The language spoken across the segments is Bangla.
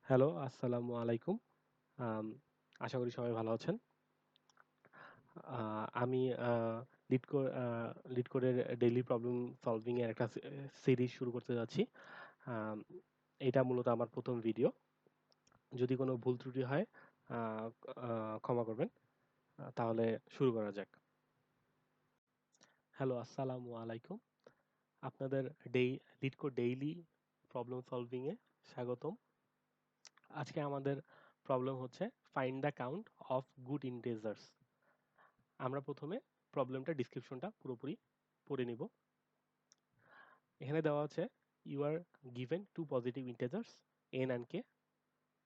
হ্যালো, আসসালামু আলাইকুম। আম আশা করি সবাই ভালো আছেন। আমি লিড কো আ লিড কোডের ডেইলি প্রবলেম সলভিং এর একটা সিরিজ শুরু করতে যাচ্ছি। আম এটা মূলত আমার ১ম ভিডিও। যদি কোনো ভুল ত্রুটি হয় আ আ ক্ষমা করবেন। তাহলে শুরু করা যাক। হ্যালো, আসসালামু আলাইকুম। আপনাদের day LeetCode daily problem solving এ স্বাগতম। আজকে আমাদের প্রবলেম হচ্ছে find the count of good integers. আমরা প্রথমে প্রবলেমটা ডিসক্রিপশনটা পুরোপুরি পড়ে নিব। এখানে দেওয়া আছে you are given two positive integers n and k.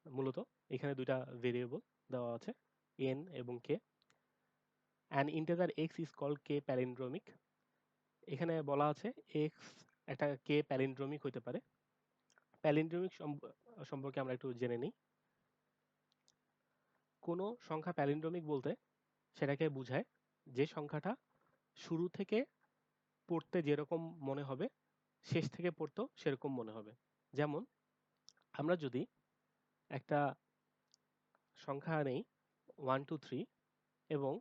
মূলত এখানে দুইটা ভেরিয়েবল দেওয়া আছে, এন এবং k. An integer x is called k palindromic. এখানে বলা আছে এক্স একটা কে প্যালিন্ড্রোমিক হইতে পারে। প্যালিন্ড্রোমিক সম্পর্কে আমরা একটু জেনে নিই। কোনো সংখ্যা প্যালিন্ড্রোমিক বলতে সেটাকে বোঝায় যে সংখ্যাটা শুরু থেকে পড়তে যেরকম মনে হবে শেষ থেকে পড়তেও সেরকম মনে হবে। যেমন আমরা যদি একটা সংখ্যা নেই 1 2 3 এবং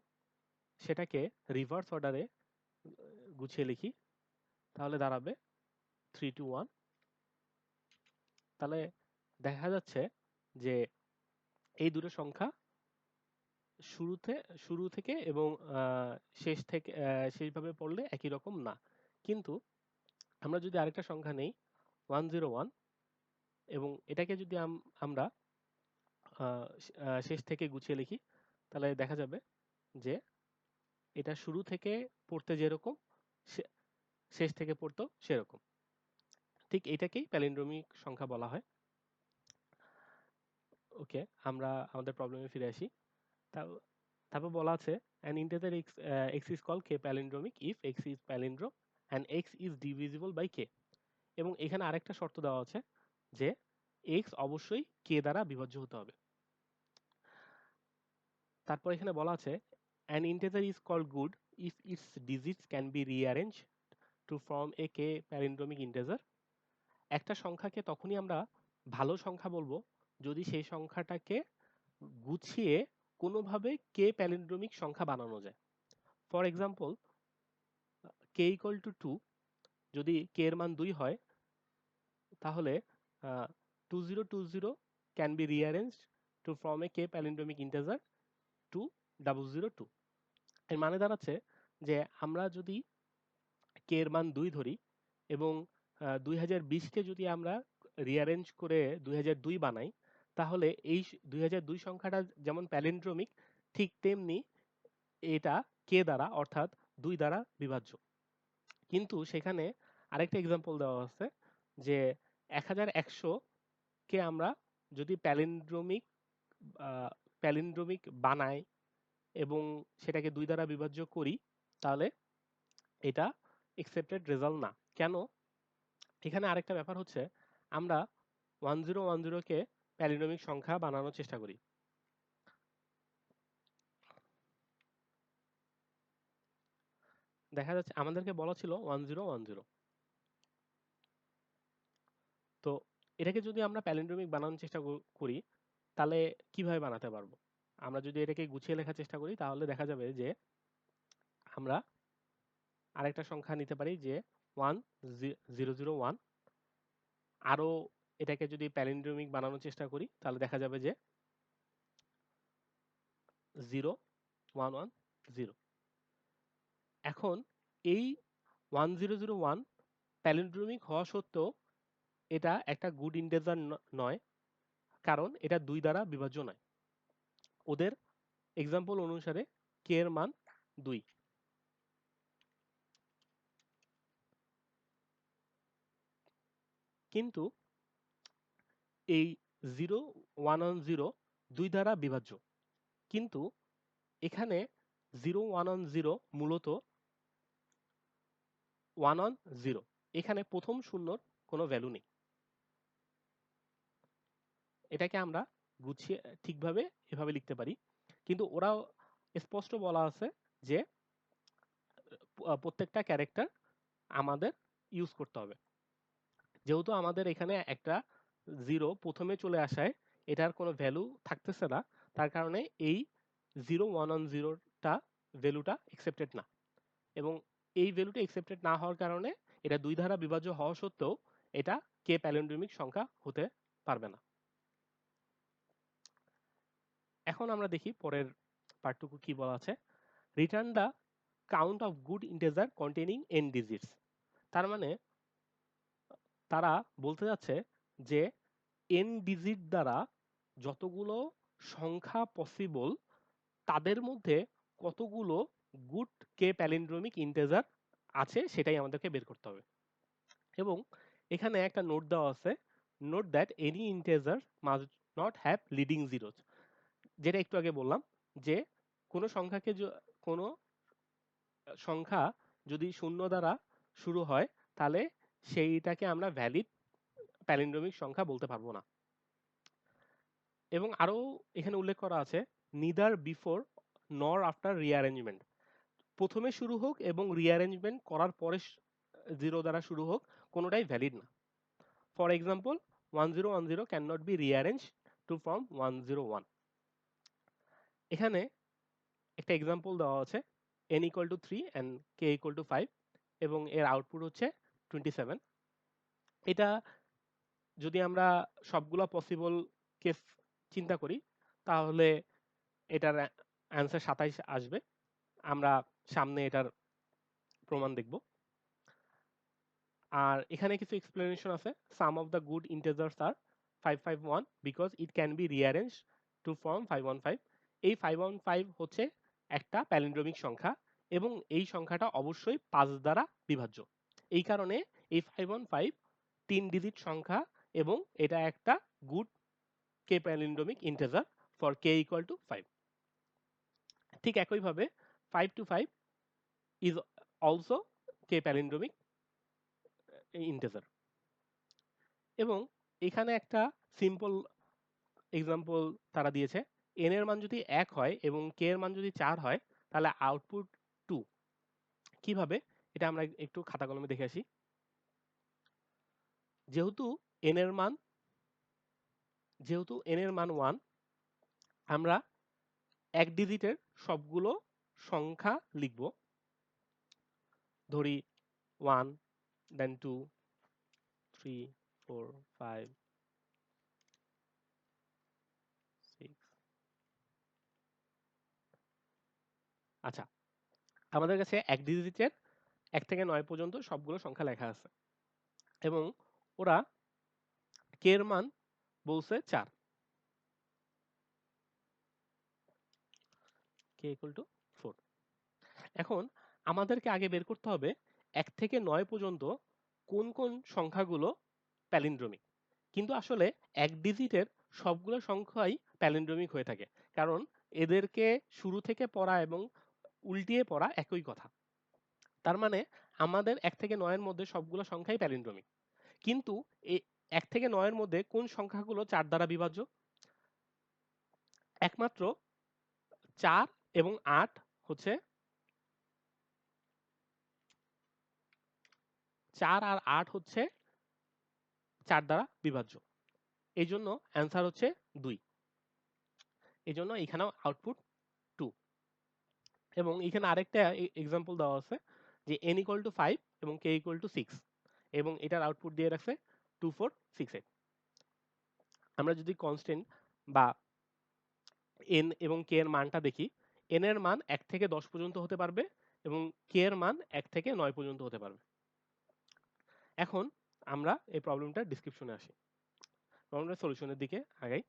সেটাকে রিভার্স অর্ডারে গুছিয়ে লিখি, তাহলে দাঁড়াবে 3 2 1। তাহলে দেখা যাচ্ছে যে এই দুটো সংখ্যা শুরুতে শুরু থেকে এবং শেষ থেকে শেষভাবে পড়লে একই রকম না। কিন্তু আমরা যদি আরেকটা সংখ্যা নেই 101 এবং এটাকে যদি আমরা শেষ থেকে গুছিয়ে লিখি, তাহলে দেখা যাবে যে এটা শুরু থেকে পড়তে যেরকম শে- শেষ থেকে পড়তেও সেরকম। ঠিক এটাকেই প্যালিন্ড্রোমিক সংখ্যা বলা হয়। ওকে, আমরা আমাদের প্রবলেমে ফিরে আসি। তার- তারপর বলা আছে an integer x is called k palindromic if x is palindrome and x is divisible by k। এবং এখানে আরেকটা শর্ত দেওয়া আছে যে x অবশ্যই k দ্বারা বিভাজ্য হতে হবে। তারপর এখানে বলা আছে an integer is called good if its digits can be rearranged to form a k palindromic integer। একটা সংখ্যাকে তখনই আমরা ভালো সংখ্যা বলবো যদি সেই সংখ্যাটাকে গুছিয়ে কোনোভাবে কে প্যালিন্ড্রোমিক সংখ্যা বানানো যায়। For example, k equal to 2, যদি কে এর মান 2 হয় তাহলে 2020 can be rearranged to form a k palindromic integer 2002। এর মানে দাঁড়াচ্ছে যে আমরা যদি কে এর মান 2 ধরি এবং 2020কে যদি আমরা রিঅ্যারেঞ্জ করে 2002 বানাই, তাহলে এই 2002 সংখ্যাটা যেমন প্যালিন্ড্রোমিক ঠিক তেমনি এটা কে দ্বারা অর্থাৎ 2 দ্বারা বিভাজ্য। কিন্তু সেখানে আরেকটা এক্সাম্পল দেওয়া আছে যে 1100 কে আমরা যদি প্যালিন্ড্রোমিক বানাই এবং সেটাকে 2 দ্বারা বিভাজ্য করি, তাহলে এটা একসেপ্টেড রেজাল্ট না। কেন? এখানে আরেকটা ব্যাপার হচ্ছে আমরা 1010 কে প্যালিন্ড্রোমিক সংখ্যা বানানোর চেষ্টা করি। দেখা যাচ্ছে আমাদেরকে বলা ছিল 1010। তো এটাকে যদি আমরা প্যালিন্ড্রোমিক বানানোর চেষ্টা করি, তাহলে কিভাবে বানাতে পারবো? আমরা যদি এটাকে গুছিয়ে লেখার চেষ্টা করি তাহলে দেখা যাবে যে আমরা আরেকটা সংখ্যা নিতে পারি যে 1001। আরো এটাকে যদি প্যালিন্ড্রোমিক বানানোর চেষ্টা করি তাহলে দেখা যাবে যে 0110। এখন এই 1001 প্যালিন্ড্রোমিক হওয়া সত্ত্বেও এটা একটা গুড ইন্টিজার নয়, কারণ এটা 2 দ্বারা বিভাজ্য নয়। ওদের এক্সাম্পল অনুসারে কে এর মান 2। কিন্তু এই 0110 2 দ্বারা বিভাজ্য। কিন্তু এখানে 0110 মূলত 110। এখানে প্রথম শূন্যর কোনো ভ্যালু নেই। এটাকে আমরা গুছিয়ে ঠিকভাবে এভাবে লিখতে পারি। কিন্তু ওরাও স্পষ্ট বলা আছে যে প্রত্যেকটা ক্যারেক্টার আমাদের ইউজ করতে হবে। যেহেতু আমাদের এখানে একটা 0 প্রথমে চলে আসায় এটার কোনো ভ্যালু থাকতেছে না, তার কারণে এই 0 1 1 0টা ভ্যালুটা অ্যাকসেপ্টেড না, এবং এই ভ্যালুটা অ্যাকসেপ্টেড না হওয়ার কারণে এটা 2 দ্বারা বিভাজ্য হওয়া সত্ত্বেও এটা কে প্যালিন্ড্রোমিক সংখ্যা হতে পারবে না। এখন আমরা দেখি পরের পার্টটুকু কি বলা আছে। Return the count of good integer containing n digits. তার মানে তারা বলতে যাচ্ছে যে n ডিজিট দ্বারা যতগুলো সংখ্যা পসিবল তাদের মধ্যে কতগুলো গুড কে প্যালিন্ড্রোমিক ইন্টিজার আছে সেটাই আমাদেরকে বের করতে হবে। এবং এখানে একটা নোট দেওয়া আছে, note that any integer must not have leading zeros. যেটা একটু আগে বললাম যে কোনো সংখ্যাকে কোনো সংখ্যা যদি শূন্য দ্বারা শুরু হয় তাহলে সেইটাকে আমরা ভ্যালিড প্যালিন্ড্রোমিক সংখ্যা বলতে পারবো না। এবং আরো এখানে উল্লেখ করা আছে নিদার বিফোর নর আফটার রিঅ্যারেঞ্জমেন্ট। প্রথমে শুরু হোক এবং রিঅ্যারেঞ্জমেন্ট করার পরে 0 দ্বারা শুরু হোক, কোনোটাই ভ্যালিড না। For example 1010 can not be rearrange to form 101। এখানে একটা এক্সাম্পল দেওয়া আছে n equal to 3 and k equal to 5 এবং এর আউটপুট হচ্ছে 27। এটা যদি আমরা সবগুলা পসিবল কেস চিন্তা করি তাহলে এটার অ্যান্সার 27 আসবে। আমরা সামনে এটার প্রমাণ দেখব। আর এখানে কিছু এক্সপ্লেনেশন আছে। Some of the good integers are 551 because it can be rearrange to form 515। এই 515 হচ্ছে একটা প্যালিন্ড্রোমিক সংখ্যা এবং এই সংখ্যাটা অবশ্যই 5 দ্বারা বিভাজ্য। এই কারণে এই 515 3 ডিজিট সংখ্যা এবং এটা একটা good K palindromic integer for k equal to 5। ঠিক একইভাবে 525 is also K palindromic integer. এবং এখানে একটা সিম্পল এক্সাম্পল তারা দিয়েছে, n এর মান যদি 1 হয় এবং k এর মান যদি 4 হয় তাহলে আউটপুট 2। কিভাবে এটা আমরা একটু খাতা কলমে দেখে আসি। যেহেতু n এর মান 1, আমরা এক ডিজিটের সবগুলো সংখ্যা লিখব। ধরি 1 দেন 2 3 4 5 6। আচ্ছা, আমাদের কাছে এক ডিজিটের 1 থেকে 9 পর্যন্ত সবগুলো সংখ্যা লেখা আছে এবং ওরা k এর মান বলছে 4, k equal to 4। এখন আমাদেরকে আগে বের করতে হবে 1 থেকে 9 পর্যন্ত কোন কোন সংখ্যাগুলো প্যালিন্ড্রোমিক। কিন্তু আসলে এক ডিজিটের সবগুলো সংখ্যাই প্যালিন্ড্রোমিক হয়ে থাকে, কারণ এদেরকে শুরু থেকে পড়া এবং উল্টিয়ে পড়া একই কথা। তার মানে আমাদের 1 থেকে 9 এর মধ্যে সবগুলো সংখ্যাই প্যালিন্ড্রোমিক। কিন্তু এই 1 থেকে 9 এর মধ্যে কোন সংখ্যাগুলো 4 দ্বারা বিভাজ্য? একমাত্র 4 এবং 8 হচ্ছে 4 আর 8 হচ্ছে 4 দ্বারা বিভাজ্য। এই জন্য অ্যান্সার হচ্ছে 2। এই জন্য এখানেও আউটপুট 2। এবং এখানে আরেকটা এক্সাম্পল দেওয়া আছে যে n equal to 5 এবং k equal to 6 এবং এটার আউটপুট দিয়ে রাখছে 2 4 6 8। আমরা যদি কনস্ট্যান্ট বা n এবং k এর মানটা দেখি, n এর মান 1 থেকে 10 পর্যন্ত হতে পারবে এবং k এর মান 1 থেকে 9 পর্যন্ত হতে পারবে। এখন আমরা এই প্রবলেমটার ডেসক্রিপশনে আসি, প্রবলেমটার সলিউশনের দিকে আগাই।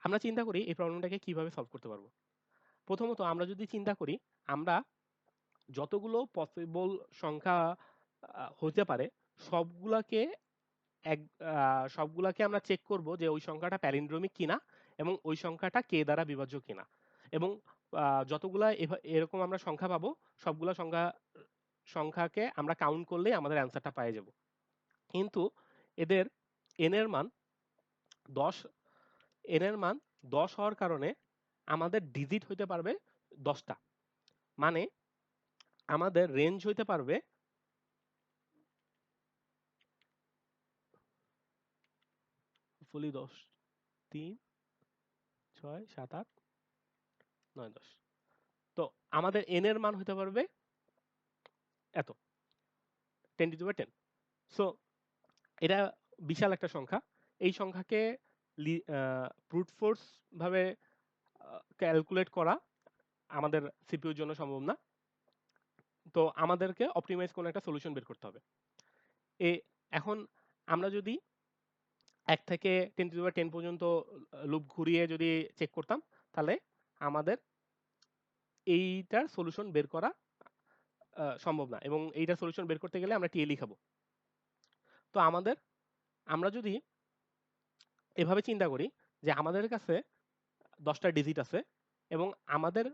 আমরা চিন্তা করি এই প্রবলেমটাকে কিভাবে সলভ করতে পারবো। প্রথমত আমরা যদি চিন্তা করি, আমরা যতগুলো পসিবল সংখ্যা হতে পারে সবগুলাকে এক সবগুলাকে আমরা চেক করব যে ওই সংখ্যাটা প্যালিন্ড্রোমিক কিনা এবং ওই সংখ্যাটা কে দ্বারা বিভাজ্য কিনা। এবং যতগুলা এরকম আমরা সংখ্যা পাবো সবগুলা সংখ্যাকে আমরা কাউন্ট করলেই আমাদের অ্যান্সারটা পেয়ে যাব। কিন্তু এদের n এর মান 10, n এর মান 10 হওয়ার কারণে আমাদের ডিজিট হইতে পারবে 10টা। মানে আমাদের রেঞ্জ হইতে পারবে 4 হোপফুলি 10, 3, 6, 7, 8, 9, 10। তো আমাদের n এর মান হতে পারবে এত, 10^10। সো এটা বিশাল একটা সংখ্যা। এই সংখ্যাকে ব্রুট ফোর্স ভাবে ক্যালকুলেট করা আমাদের সিপিইউর জন্য সম্ভব না। তো আমাদেরকে অপটিমাইজ কোনো একটা সলিউশন বের করতে হবে। এখন আমরা যদি 1 থেকে 10^10 পর্যন্ত লুপ ঘুরিয়ে যদি চেক করতাম, তাহলে আমাদের এইটার সলিউশন বের করা সম্ভব না, এবং এইটার সলিউশন বের করতে গেলে আমরা টিএলই খাবো। তো আমরা যদি এভাবে চিন্তা করি যে আমাদের কাছে 10টা ডিজিট আছে এবং আমাদের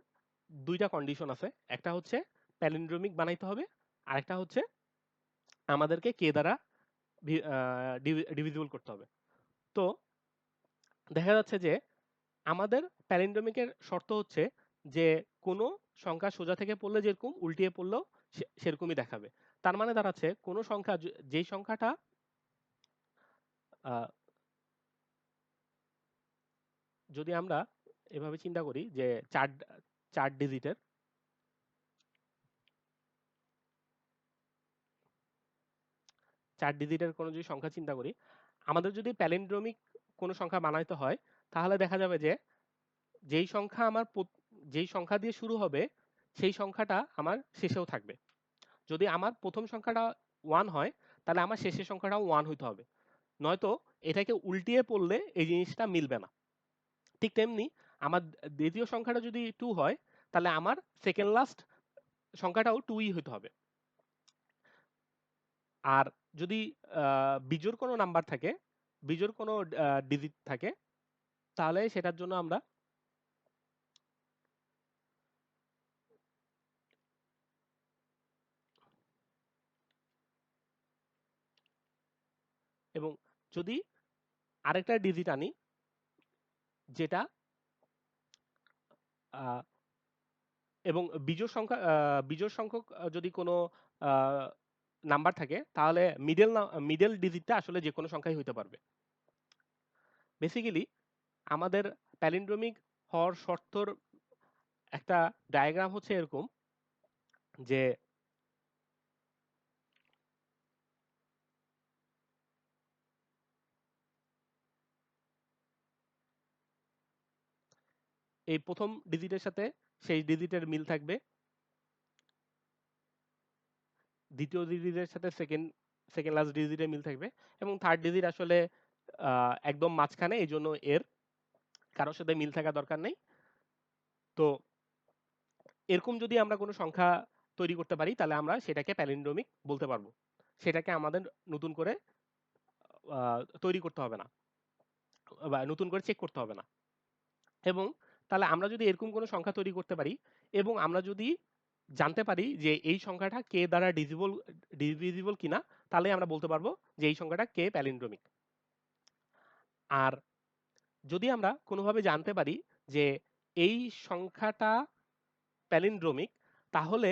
2টা কন্ডিশন আছে, একটা হচ্ছে প্যালিন্ড্রোমিক বানাইতে হবে, আর একটা হচ্ছে আমাদেরকে কে দ্বারা ডিভিজিবল করতে হবে। তো দেখা যাচ্ছে যে আমাদের প্যালিন্ড্রোমিকের শর্ত হচ্ছে যে কোনো সংখ্যা সোজা থেকে পড়লে যেরকম উল্টিয়ে পড়লেও সেরকমই দেখাবে। তার মানে দাঁড়াচ্ছে কোনো সংখ্যা যেই সংখ্যাটা আহ, যদি আমরা এভাবে চিন্তা করি যে চার চার ডিজিটের কোনো যদি সংখ্যা চিন্তা করি, আমাদের যদি প্যালিন্ড্রোমিক কোনো সংখ্যা বানাইতে হয়, তাহলে দেখা যাবে যে যেই সংখ্যা যেই সংখ্যা দিয়ে শুরু হবে সেই সংখ্যাটা আমার শেষেও থাকবে। যদি আমার প্রথম সংখ্যাটা 1 হয়, তাহলে আমার শেষের সংখ্যাটাও 1 হইতে হবে, নয়তো এটাকে উল্টিয়ে পড়লে এই জিনিসটা মিলবে না। ঠিক তেমনি আমার দ্বিতীয় সংখ্যাটা যদি 2 হয়, তাহলে আমার সেকেন্ড লাস্ট সংখ্যাটাও 2ই হইতে হবে। আর যদি বিজোড় কোনো নাম্বার থাকে, বিজোড় কোনো ডিজিট থাকে, তাহলে সেটার জন্য আমরা এবং যদি আরেকটা ডিজিট আনি, যেটা আহ, এবং বিজোড় সংখ্যক যদি কোনো নাম্বার থাকে, তাহলে মিডল ডিজিটটা আসলে যে কোনো সংখ্যাই হইতে পারবে। বেসিক্যালি আমাদের প্যালিন্ড্রোমিক হওয়ার শর্তর একটা ডায়াগ্রাম হচ্ছে এরকম যে এই প্রথম ডিজিটের সাথে সেই ডিজিটের মিল থাকবে, দ্বিতীয় ডিজিটের সাথে সেকেন্ড সেকেন্ড লাস্ট ডিজিটের মিল থাকবে, এবং থার্ড ডিজিট আসলে একদম মাঝখানে, এই জন্য এর কারোর সাথে মিল থাকা দরকার নেই। তো এরকম যদি আমরা কোনো সংখ্যা তৈরি করতে পারি, তাহলে আমরা সেটাকে প্যালিন্ড্রোমিক বলতে পারবো। সেটাকে আমাদের নতুন করে তৈরি করতে হবে না, বা নতুন করে চেক করতে হবে না। এবং তাহলে আমরা যদি এরকম কোনো সংখ্যা তৈরি করতে পারি, এবং আমরা যদি জানতে পারি যে এই সংখ্যাটা কে দ্বারা ডিভিজিবল কিনা, তাহলে আমরা বলতে পারবো যে এই সংখ্যাটা কে প্যালিন্ড্রোমিক। আর যদি আমরা কোনোভাবে জানতে পারি যে এই সংখ্যাটা প্যালিন্ড্রোমিক, তাহলে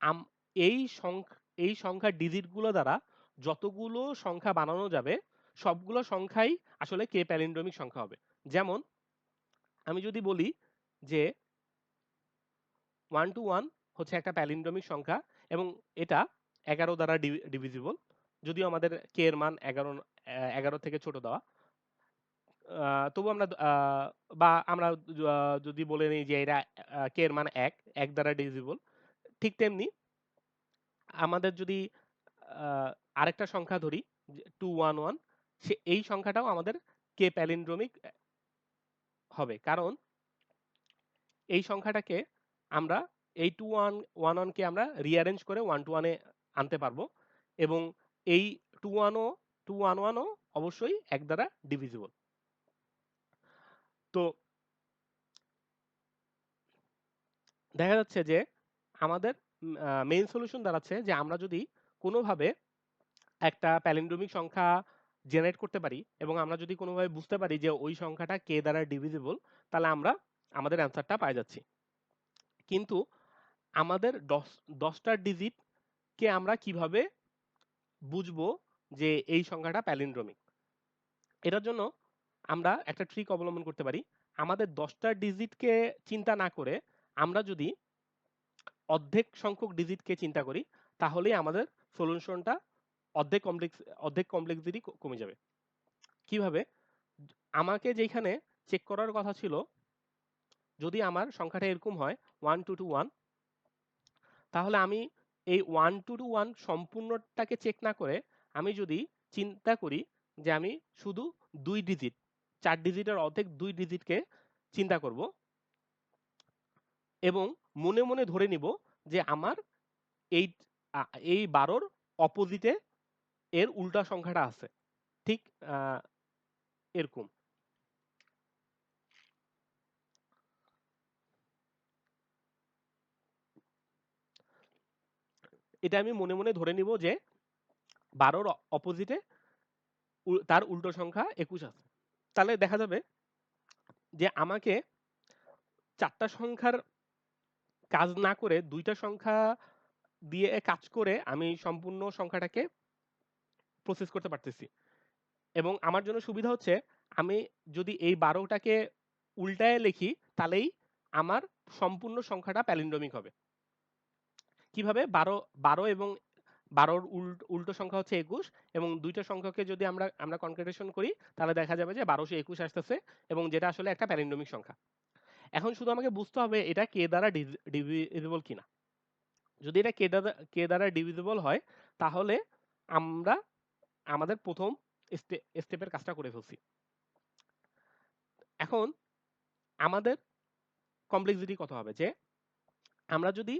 আম- এই সংখ্যার ডিজিটগুলো দ্বারা যতগুলো সংখ্যা বানানো যাবে, সবগুলো সংখ্যাই আসলে কে প্যালিন্ড্রোমিক সংখ্যা হবে। যেমন আমি যদি বলি যে 1 to 1 হচ্ছে একটা প্যালিন্ড্রোমিক সংখ্যা, এবং এটা 11 দ্বারা ডিভিজিবল, যদিও আমাদের কে এর মান 11 থেকে ছোট দেওয়া। তবু আমরা বা আমরা যদি বলে নিই যে এটা কে এর মান 1 দ্বারা ডিভিজিবল। ঠিক তেমনি আমাদের যদি আহ, আরেকটা সংখ্যা ধরি 211, এই সংখ্যাটাও আমাদের কে প্যালিন্ড্রোমিক হবে, কারণ এই সংখ্যাটাকে আমরা এই 211 কে আমরা রিঅ্যারেঞ্জ করে 1 to 1-এ আনতে পারবো, এবং এই 211ও অবশ্যই 1 দ্বারা ডিভিজিবল। তো দেখা যাচ্ছে যে আমাদের মেইন সলিউশন দাঁড়াচ্ছে যে আমরা যদি কোনোভাবে একটা প্যালিন্ড্রোমিক সংখ্যা জেনারেট করতে পারি, এবং আমরা যদি কোনোভাবে বুঝতে পারি যে ওই সংখ্যাটা কে দ্বারা ডিভিজিবল, তাহলে আমরা আমাদের অ্যান্সারটা পাই যাচ্ছি। কিন্তু আমাদের 10টা ডিজিট কে আমরা কিভাবে বুঝবো যে এই সংখ্যাটা প্যালিন্ড্রোমিক? এটার জন্য আমরা একটা ট্রিক অবলম্বন করতে পারি। আমাদের 10টা ডিজিটকে চিন্তা না করে আমরা যদি অর্ধেক সংখ্যক ডিজিটকে চিন্তা করি, তাহলেই আমাদের সলিউশনটা অর্ধেক কমপ্লেক্সিটি কমে যাবে। কিভাবে? আমাকে যেখানে চেক করার কথা ছিল, যদি আমার সংখ্যাটা এরকম হয় 1 2 2 1, তাহলে আমি এই 1 2 2 1 সম্পূর্ণটাকে চেক না করে আমি যদি চিন্তা করি যে আমি শুধু 2 ডিজিট, 4 ডিজিটের অর্ধেক 2 ডিজিটকে চিন্তা করব এবং মনে মনে ধরে নিব যে আমার এই এই 12র অপোজিটে এর উল্টা সংখ্যাটা আছে। ঠিক এরকম। এটা আমি মনে মনে ধরে নিব যে 12র অপোজিটে তার উল্টো সংখ্যা 21 আছে। তাহলে দেখা যাবে যে আমাকে 4টা সংখ্যার কাজ না করে 2টা সংখ্যা দিয়ে কাজ করে আমি সম্পূর্ণ সংখ্যাটাকে প্রসেস করতে পারতেছি। এবং আমার জন্য সুবিধা হচ্ছে আমি যদি এই 12টাকে উল্টায়ে লিখি তাহলেই আমার সম্পূর্ণ সংখ্যাটা প্যালিন্ড্রোমিক হবে। কিভাবে? 12 এবং 12র উল্টো সংখ্যা হচ্ছে 21 এবং 2টা সংখ্যাকে যদি আমরা কনক্যাটেশন করি তাহলে দেখা যাবে যে 1221 আসতেছে এবং যেটা আসলে একটা প্যালিন্ড্রোমিক সংখ্যা। এখন শুধু আমাকে বুঝতে হবে এটা কে দ্বারা ডিভিজিবল কিনা। যদি এটা কে দ্বারা ডিভিজিবল হয় তাহলে আমরা আমাদের প্রথম স্টেপের কাজটা করে ফেলছি। এখন আমাদের কমপ্লেক্সিটি কত হবে? যে আমরা যদি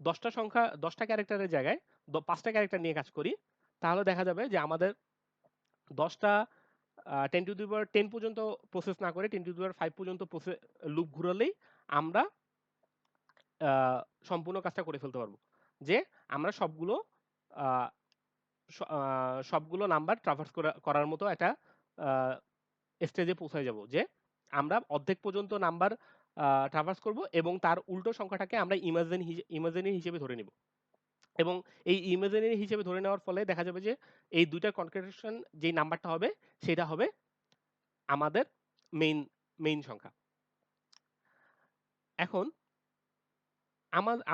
10টা ক্যারেক্টারের জায়গায় 5টা ক্যারেক্টার নিয়ে কাজ করি, তাহলে দেখা যাবে যে আমাদের 10টা 10 টু দি পাওয়ার 10 পর্যন্ত প্রসেস না করে 10 টু দি পাওয়ার 5 পর্যন্ত লুপ ঘুরালেই আমরা সম্পূর্ণ কাজটা করে ফেলতে পারবো। যে আমরা আহ, সবগুলো নাম্বার ট্রাভার্স করার মতো একটা স্টেজে পৌঁছায় যাব, যে আমরা অর্ধেক পর্যন্ত নাম্বার ট্রাভার্স করব এবং তার উল্টো সংখ্যাটাকে আমরা ইমাজিনারি হিসেবে ধরে নিব এবং এই ইমাজিনারি হিসেবে ধরে নেওয়ার ফলে দেখা যাবে যে এই দুইটা কনক্যাটেশন যেই নাম্বারটা হবে সেটা হবে আমাদের মেইন মেইন সংখ্যা। এখন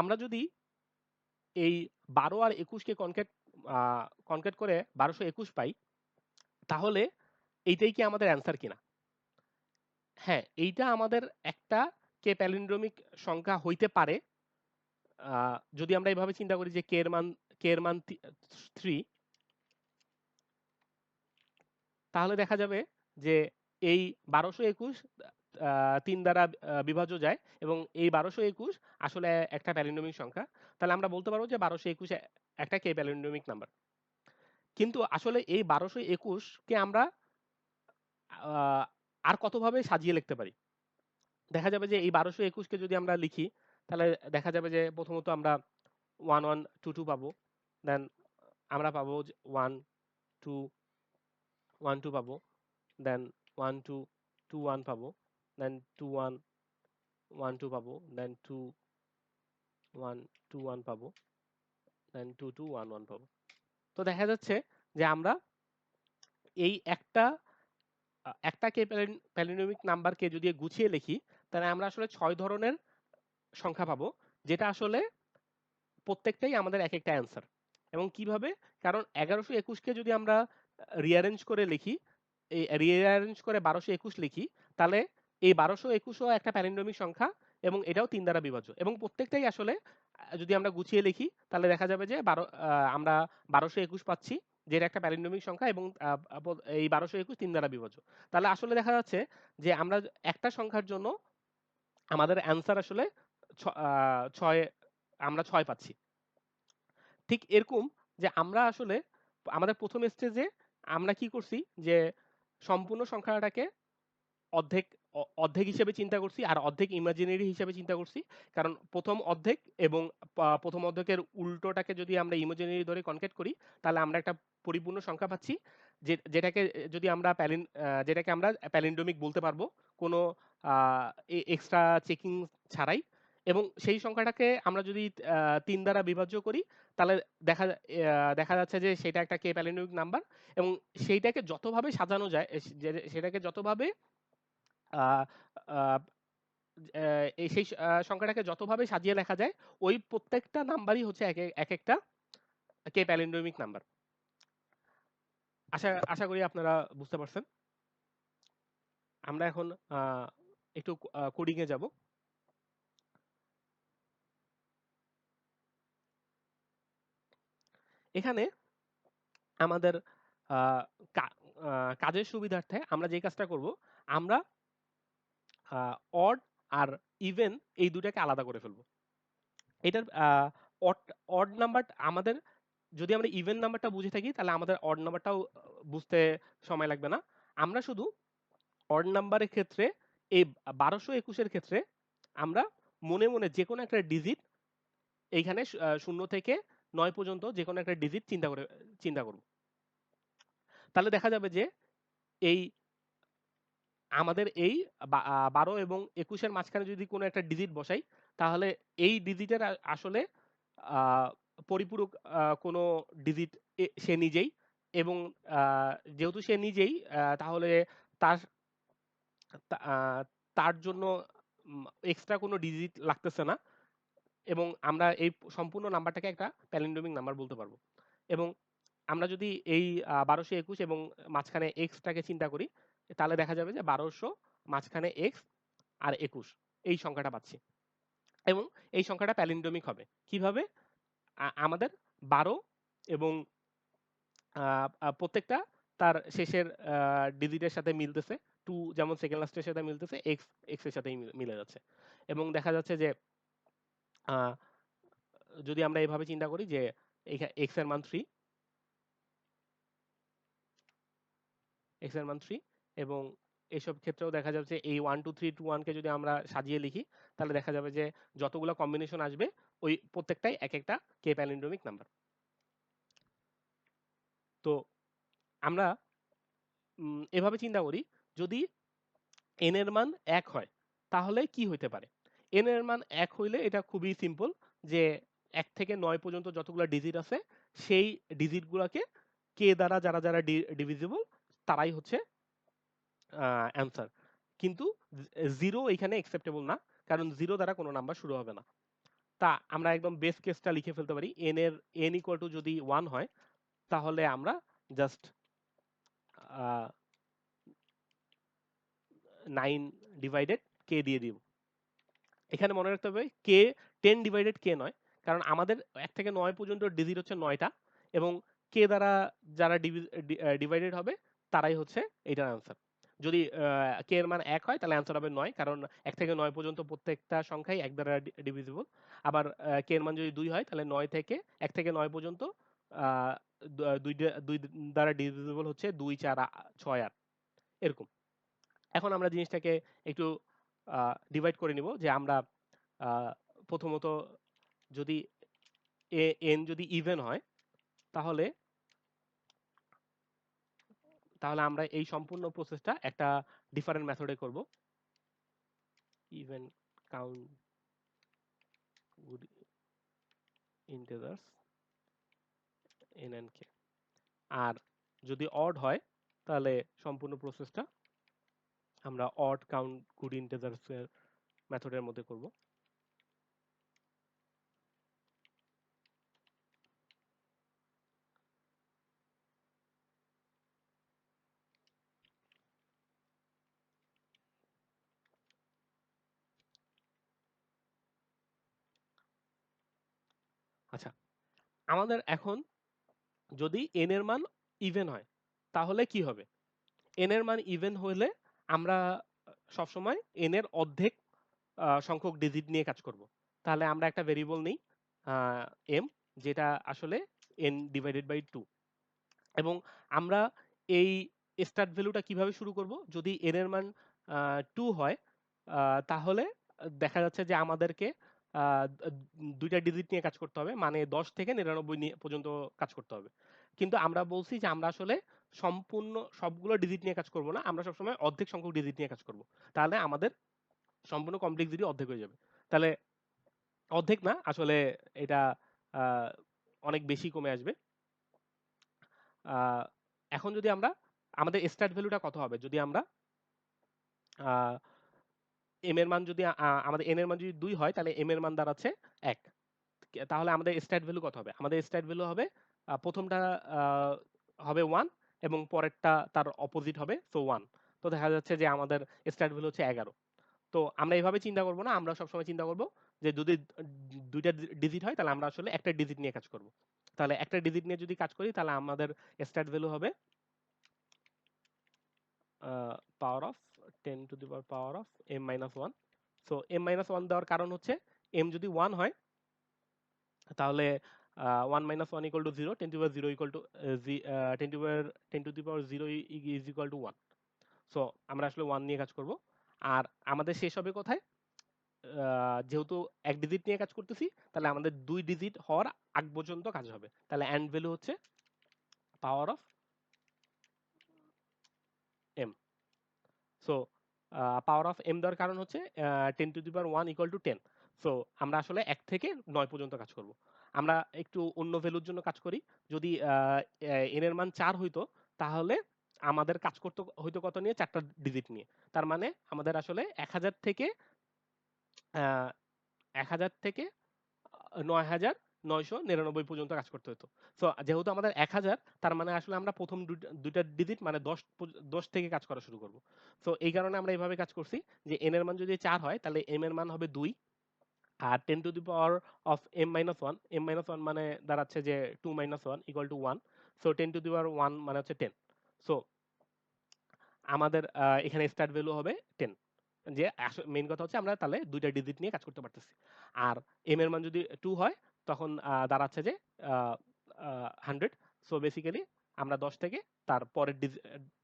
আমরা যদি এই 12 আর 21কে কনক্যাট করে 1221 পাই, তাহলে এইটাই কি আমাদের অ্যান্সার কিনা? হ্যাঁ, এইটা আমাদের একটা কে প্যালিন্ড্রোমিক সংখ্যা হইতে পারে যদি আমরা এইভাবে চিন্তা করি যে কে এর মান 3, তাহলে দেখা যাবে যে এই 1221 3 দ্বারা বিভাজ্য যায় এবং এই 1221 আসলে একটা প্যালিন্ড্রোমিক সংখ্যা। তাহলে আমরা বলতে পারবো যে 1221 একটা কে প্যালিন্ড্রোমিক নাম্বার। কিন্তু আসলে এই 1221 কে আমরা আহ, আর কতভাবে সাজিয়ে লিখতে পারি? দেখা যাবে যে এই 1221 কে যদি আমরা লিখি তাহলে দেখা যাবে যে প্রথমত আমরা 1122 পাবো, দেন আমরা পাবো 12 12 পাবো, দেন 1221 পাবো, দেন 2112 পাবো, দেন 2121 পাবো, দেন 2211 পাবো। তো দেখা যাচ্ছে যে আমরা এই একটা কে প্যালিনোমিক নাম্বারকে যদি গুছিয়ে লিখি তাহলে আমরা আসলে 6 ধরনের সংখ্যা পাবো, যেটা আসলে প্রত্যেকটাই আমাদের এক একটা অ্যান্সার। এবং কিভাবে? কারণ 1121কে যদি আমরা রিঅ্যারেঞ্জ করে লিখি, এই রিঅ্যারেঞ্জ করে 1221 লিখি, তাহলে এই 1221ও একটা প্যালিন্ড্রোমিক সংখ্যা এবং এটাও 3 দ্বারা বিভাজ্য এবং প্রত্যেকটাই আসলে যদি আমরা গুছিয়ে লিখি তাহলে দেখা যাবে যে আমরা 1221 পাচ্ছি, যেটা একটা প্যালিন্ড্রোমিক সংখ্যা এবং এই 1221 3 দ্বারা বিভাজ্য। তাহলে আসলে দেখা যাচ্ছে যে আমরা একটা সংখ্যার জন্য আমাদের অ্যান্সার আসলে 6, আমরা 6 পাচ্ছি। ঠিক এরকম যে আমরা আসলে আমাদের প্রথম স্টেজে আমরা কি করছি যে সম্পূর্ণ সংখ্যাটাকে অর্ধেক অর্ধেক হিসেবে চিন্তা করছি আর অর্ধেক ইমাজিনারি হিসেবে চিন্তা করছি। কারণ প্রথম অর্ধেক এবং প্রথম অর্ধেকের উল্টোটাকে যদি আমরা ইমাজিনারি ধরে কনকেট করি তাহলে আমরা একটা পরিপূর্ণ সংখ্যা পাচ্ছি, যেটাকে যদি আমরা যেটাকে আমরা প্যালিন্ড্রোমিক বলতে পারবো কোনো এক্সট্রা চেকিং ছাড়াই। এবং সেই সংখ্যাটাকে আমরা যদি ৩ দ্বারা বিভাজ্য করি, তাহলে দেখা যাচ্ছে যে সেটা একটা কে প্যালিন্ড্রোমিক নাম্বার, এবং সেইটাকে যতভাবে সাজানো যায়, সেটাকে যতভাবে আ আ সেই সংখ্যাটাকে যতভাবে সাজিয়ে লেখা যায়, ওই প্রত্যেকটা নাম্বারই হচ্ছে একেকটা কে প্যালিন্ড্রোমিক নাম্বার। আশা আশা করি আপনারা বুঝতে পারছেন। আমরা এখন আ একটু কোডিং এ যাব। এখানে আমাদের আ কা আ কাজের সুবিধার্থে আমরা যে কাজটা করব, আমরা অড আর ইভেন এই ২ টাকে আলাদা করে ফেলব। এটার অড অড নাম্বার আমাদের, যদি আমরা ইভেন নাম্বারটা বুঝে থাকি, তাহলে আমাদের অড নাম্বারটাও বুঝতে সময় লাগবে না। আমরা শুধু অড নাম্বারের ক্ষেত্রে, এই ১২২১ এর ক্ষেত্রে আমরা মনে, মনে যেকোনো একটা ডিজিট এইখানে ০ থেকে ৯ পর্যন্ত যেকোনো একটা ডিজিট চিন্তা করব। তাহলে দেখা যাবে যে এই আমাদের এই ১২ এবং ২১ এর মাঝখানে যদি কোনো একটা ডিজিট বসাই, তাহলে এই ডিজিটের আসলে আ পরিপূরক কোনো ডিজিট সে নিজেই, এবং আ যেহেতু সে নিজেই, তাহলে তার তা আ তার জন্য এক্সট্রা কোনো ডিজিট লাগতেছে না, এবং আমরা এই সম্পূর্ণ নাম্বারটাকে একটা প্যালিন্ড্রোমিক নাম্বার বলতে পারব। এবং আমরা যদি এই ১২২১ এবং মাঝখানে x টাকে চিন্তা করি, তাহলে দেখা যাবে যে ১২০০ মাঝখানে x আর ২১ এই সংখ্যাটা পাচ্ছি। এবং এই সংখ্যাটা প্যালিন্ড্রোমিক হবে। কিভাবে? আমাদের ১২ এবং আ আ প্রত্যেকটা তার শেষের ডিজিটের সাথে মিলতেছে। 2 যেমন সেকেন্ড লাস্টের সাথে মিলতেছে, x এর সাথেই মিলে যাচ্ছে। এবং দেখা যাচ্ছে যে আ যদি আমরা এভাবে চিন্তা করি যে x এর মান 3, x এর মান 3, এবং এসব ক্ষেত্রেও দেখা যাচ্ছে এই 1 2 3 2 1 কে যদি আমরা সাজিয়ে লিখি, তাহলে দেখা যাবে যে যতগুলা কম্বিনেশন আসবে, ওই প্রত্যেকটাই একেকটা কে প্যালিন্ড্রোমিক নাম্বার। তো আমরা এভাবে চিন্তা করি, যদি n এর মান ১ হয়, তাহলে কি হইতে পারে? n এর মান ১ হইলে এটা খুবই সিম্পল, যে ১ থেকে ৯ পর্যন্ত যতগুলা ডিজিট আছে, সেই ডিজিট গুলাকে k দ্বারা যারা ডিভিজিবল, তারাই হচ্ছে অ্যান্সার। কিন্তু 0 এখানে অ্যাকসেপ্টেবল না। কারণ 0 দ্বারা কোনো নাম্বার শুরু হবে না। তা আমরা একদম বেস কেসটা লিখে ফেলতে পারি। n ইকুয়াল টু যদি 1 হয়, তাহলে আমরা জাস্ট আ 9 ডিভাইডেড k দিয়ে দিব। এখানে মনে রাখতে হবে k 10 ডিভাইডেড k নয়। কারণ আমাদের ১ থেকে ৯ পর্যন্ত ডিজিট হচ্ছে ৯ টা, এবং k দ্বারা যারা ডিভাইডেড হবে, তারাই হচ্ছে এটার অ্যান্সার। যদি k এর মান ১ হয়, তাহলে অ্যান্সার হবে ৯, কারণ ১ থেকে ৯ পর্যন্ত প্রত্যেকটা সংখ্যাই ১ দ্বারা ডিভিজিবল। আবার k এর মান যদি ২ হয়, তাহলে ১ থেকে ৯ পর্যন্ত আ ২ দ্বারা ডিভিজিবল হচ্ছে ২, ৪, ৬, ৮ এরকম। এখন আমরা জিনিসটাকে একটু ডিভাইড করে নিব, যে আমরা আ প্রথমত যদি n যদি ইভেন হয়, তাহলে তাহলে আমরা এই সম্পূর্ণ প্রসেসটা একটা ডিফারেন্ট মেথডে করব। Even count good integers n and k। আর যদি অড হয়, তাহলে সম্পূর্ণ প্রসেসটা আমরা অড কাউন্ট গুড ইন্টিজার্স এর মেথডের মধ্যে করব। আচ্ছা, আমাদের এখন যদি n এর মান ইভেন হয়, তাহলে কি হবে? n এর মান ইভেন হলে আমরা সবসময় n এর অর্ধেক সংখ্যক ডিজিট নিয়ে কাজ করব। তাহলে আমরা একটা ভেরিয়েবল নেই আ m, যেটা আসলে n ডিভাইডেড বাই 2, এবং আমরা এই স্টার্ট ভ্যালুটা কিভাবে শুরু করব? যদি n এর মান 2 হয়, আ তাহলে দেখা যাচ্ছে যে আমাদেরকে আ ২ টা ডিজিট নিয়ে কাজ করতে হবে। মানে ১০ থেকে ৯৯ নিয়ে পর্যন্ত কাজ করতে হবে। কিন্তু আমরা বলছি যে আমরা আসলে সম্পূর্ণ সবগুলো ডিজিট নিয়ে কাজ করব না। আমরা সবসময় অর্ধেক সংখ্যক ডিজিট নিয়ে কাজ করব। তাহলে আমাদের সম্পূর্ণ কমপ্লেক্সিটি অর্ধেক হয়ে যাবে। তাহলে অর্ধেক না আসলে, এটা আহ, অনেক বেশি কমে আসবে। আহ, এখন যদি আমরা আমাদের স্টার্ট ভ্যালুটা কত হবে, যদি আমরা এম এর মান যদি আমাদের এন এর মান যদি 2 হয়, তাহলে এম এর মান দাঁড়াচ্ছে 1। তাহলে আমাদের স্টার্ট ভ্যালু কত হবে? আমাদের স্টার্ট ভ্যালু হবে প্রথমটা আহ, হবে 1 এবং পরেরটা তার অপোজিট হবে, সো 1। তো দেখা যাচ্ছে যে আমাদের স্টার্ট ভ্যালু হচ্ছে 11। তো আমরা এইভাবে চিন্তা করব না, আমরা সবসময় চিন্তা করব যে যদি দুইটা ডিজিট হয় তাহলে আমরা আসলে একটা ডিজিট নিয়ে কাজ করব। তাহলে একটা ডিজিট নিয়ে যদি কাজ করি তাহলে আমাদের স্টার্ট ভ্যালু হবে power of 10 to the power of m minus 1। So m minus 1 দেওয়ার কারণ হচ্ছে m যদি 1 হয় তাহলে 1 minus 1 equal to 0, 10 to the power 0 equal to 10 to the power 0 is equal to 1। So আমরা আসলে 1 নিয়ে কাজ করব। আর আমাদের শেষ হবে কোথায়? যেহেতু এক ডিজিট নিয়ে কাজ করতেছি, তাহলে আমাদের 2 ডিজিট হওয়ার আগ পর্যন্ত কাজ হবে। তাহলে এন্ড ভ্যালু হচ্ছে পাওয়ার of m। So power of m দেওয়ার কারণ হচ্ছে 10 to the power 1 equal two 10। So আমরা আসলে 1 থেকে 9 পর্যন্ত কাজ করব। আমরা একটু অন্য ভ্যালুর জন্য কাজ করি। যদি n এর মান 4 হইতো, তাহলে আমাদের কাজ করতে হইতো কত নিয়ে? 4টা ডিজিট নিয়ে। তার মানে আমাদের আসলে 1000 থেকে 1000 থেকে 9999 পর্যন্ত কাজ করতে হতো। সো যেহেতু আমাদের 1000, তার মানে আসলে আমরা প্রথম দুইটা ডিজিট মানে 10 থেকে কাজ করা শুরু করব। সো এই কারণে আমরা এইভাবে কাজ করছি যে n এর মান যদি 4 হয় তাহলে m এর মান হবে 2, আর 10 to the power of m minus 1, m minus 1 মানে দাঁড়াচ্ছে যে 2 minus 1 equal to 1। So 10 to the power 1 মানে হচ্ছে 10। সো আমাদের এখানে স্টার্ট ভ্যালু হবে 10। যে মেইন কথা হচ্ছে আমরা তাহলে দুইটা ডিজিট নিয়ে কাজ করতে পারতেছি। আর এম এর মান যদি 2 হয়, তখন দাঁড়াচ্ছে যে 100। সো বেসিক্যালি আমরা 10 থেকে তার পরের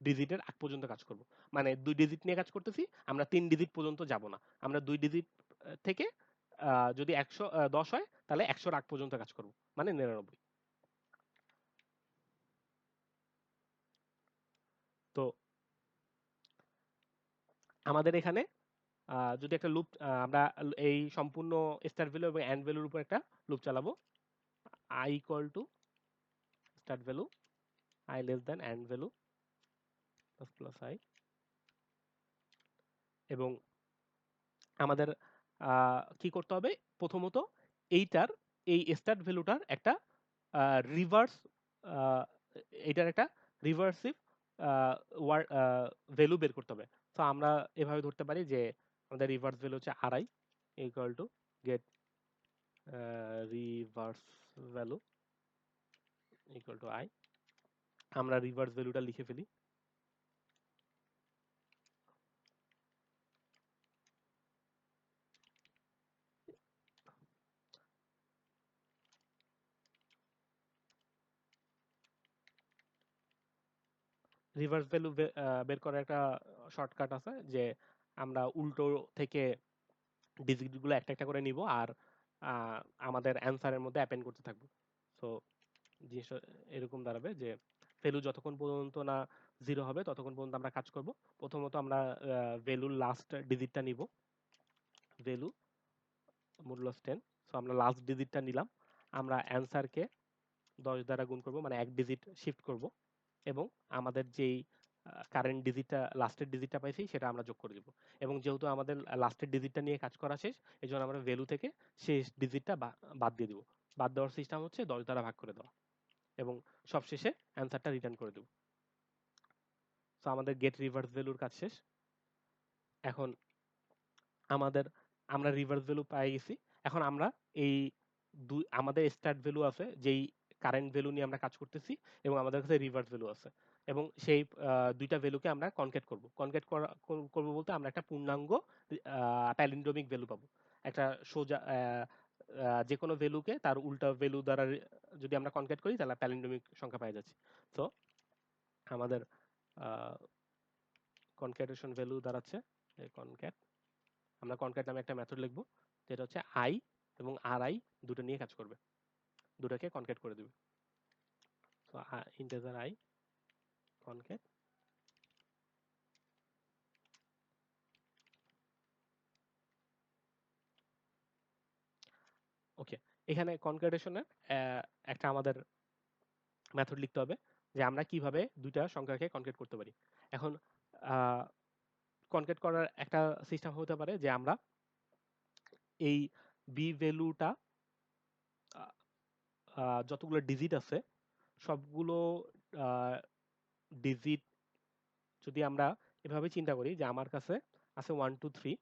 ডিজিটের আগ পর্যন্ত কাজ করব। মানে 2 ডিজিট নিয়ে কাজ করতেছি, আমরা 3 ডিজিট পর্যন্ত যাব না। আমরা 2 ডিজিট থেকে যদি 10 হয় তাহলে 100 আগ পর্যন্ত কাজ করব, মানে 99। তো আমাদের এখানে যদি একটা লুপ, আমরা এই সম্পূর্ণ স্টার্ট ভ্যালু এবং এন্ড ভ্যালুর উপর একটা লুপ চালাবো। I equal to start value, I less than end value plus plus I। এবং আমাদের কি করতে হবে? প্রথমত এইটার, এই স্টার্ট ভ্যালুটার একটা রিভার্স, এইটার একটা রিভার্সিভ ভ্যালু বের করতে হবে। তো আমরা এভাবে ধরতে পারি যে আমাদের রিভার্স ভ্যালু হচ্ছে RI equal to get reverse value equal to I। আমরা রিভার্স ভ্যালুটা লিখে ফেলি। রিভার্স ভ্যালু বের করার একটা শর্টকাট আছে, যে আমরা উল্টো থেকে ডিজিটগুলো একটা একটা করে নিব আর আহ, আমাদের অ্যান্সারের মধ্যে অ্যাপেন্ড করতে থাকবো। সো জিনিসটা এরকম দাঁড়াবে যে ভ্যালু যতক্ষণ পর্যন্ত না 0 হবে ততক্ষণ পর্যন্ত আমরা কাজ করব। প্রথমত আমরা ভ্যালুর লাস্ট ডিজিটটা নিব, ভ্যালু মূল্য 10। সো আমরা লাস্ট ডিজিটটা নিলাম। আমরা অ্যান্সারকে 10 দ্বারা গুণ করব, মানে এক ডিজিট শিফট করব, এবং আমাদের যেই কারেন্ট ডিজিটটা, লাস্টের ডিজিটটা পাইছি সেটা আমরা যোগ করে দিব। এবং যেহেতু আমাদের লাস্টের ডিজিটটা নিয়ে কাজ করা শেষ, এই জন্য আমরা ভ্যালু থেকে শেষ ডিজিটটা বাদ দিয়ে দিব। বাদ দেওয়ার সিস্টেম হচ্ছে 10 দ্বারা ভাগ করে দেওয়া, এবং সবশেষে অ্যান্সারটা রিটার্ন করে দেব। তো আমাদের গেট রিভার্স ভ্যালুর কাজ শেষ। এখন আমাদের, আমরা রিভার্স ভ্যালু পেয়ে গেছি। এখন আমরা এই আমাদের স্টার্ট ভ্যালু আছে, যেই কারেন্ট ভ্যালু নিয়ে আমরা কাজ করতেছি, এবং আমাদের কাছে রিভার্স ভ্যালু আছে, এবং সেই দুইটা ভ্যালুকে আমরা কনকেট করব। কনকেট করব বলতে আমরা একটা পূর্ণাঙ্গ প্যালিন্ড্রোমিক ভ্যালু পাবো। একটা সোজা যে কোনো ভ্যালুকে তার উল্টা ভ্যালু দ্বারা যদি আমরা কনকেট করি তাহলে প্যালিন্ড্রোমিক সংখ্যা পাওয়া যাচ্ছে। তো আমাদের কনকেটেশন ভ্যালু দাঁড়াচ্ছে কনকেট, আমরা কনক্যাট নামে একটা মেথড লিখবো, যেটা হচ্ছে আই এবং আর আই দুটো নিয়ে কাজ করবে, দুটাকে কনক্যাট করে দিবে। So integer I concat. Okay, এখানে কনক্যাটেশনের একটা আমাদের মেথড লিখতে হবে যে আমরা কিভাবে দুইটা সংখ্যাকে কনক্যাট করতে পারি। এখন কনক্যাট করার একটা সিস্টেম হতে পারে যে আমরা এই বি ভ্যালুটা যতগুলো ডিজিট আছে সবগুলো ডিজিট যদি আমরা এভাবে চিন্তা করি যে আমার কাছে আছে 1 2 3,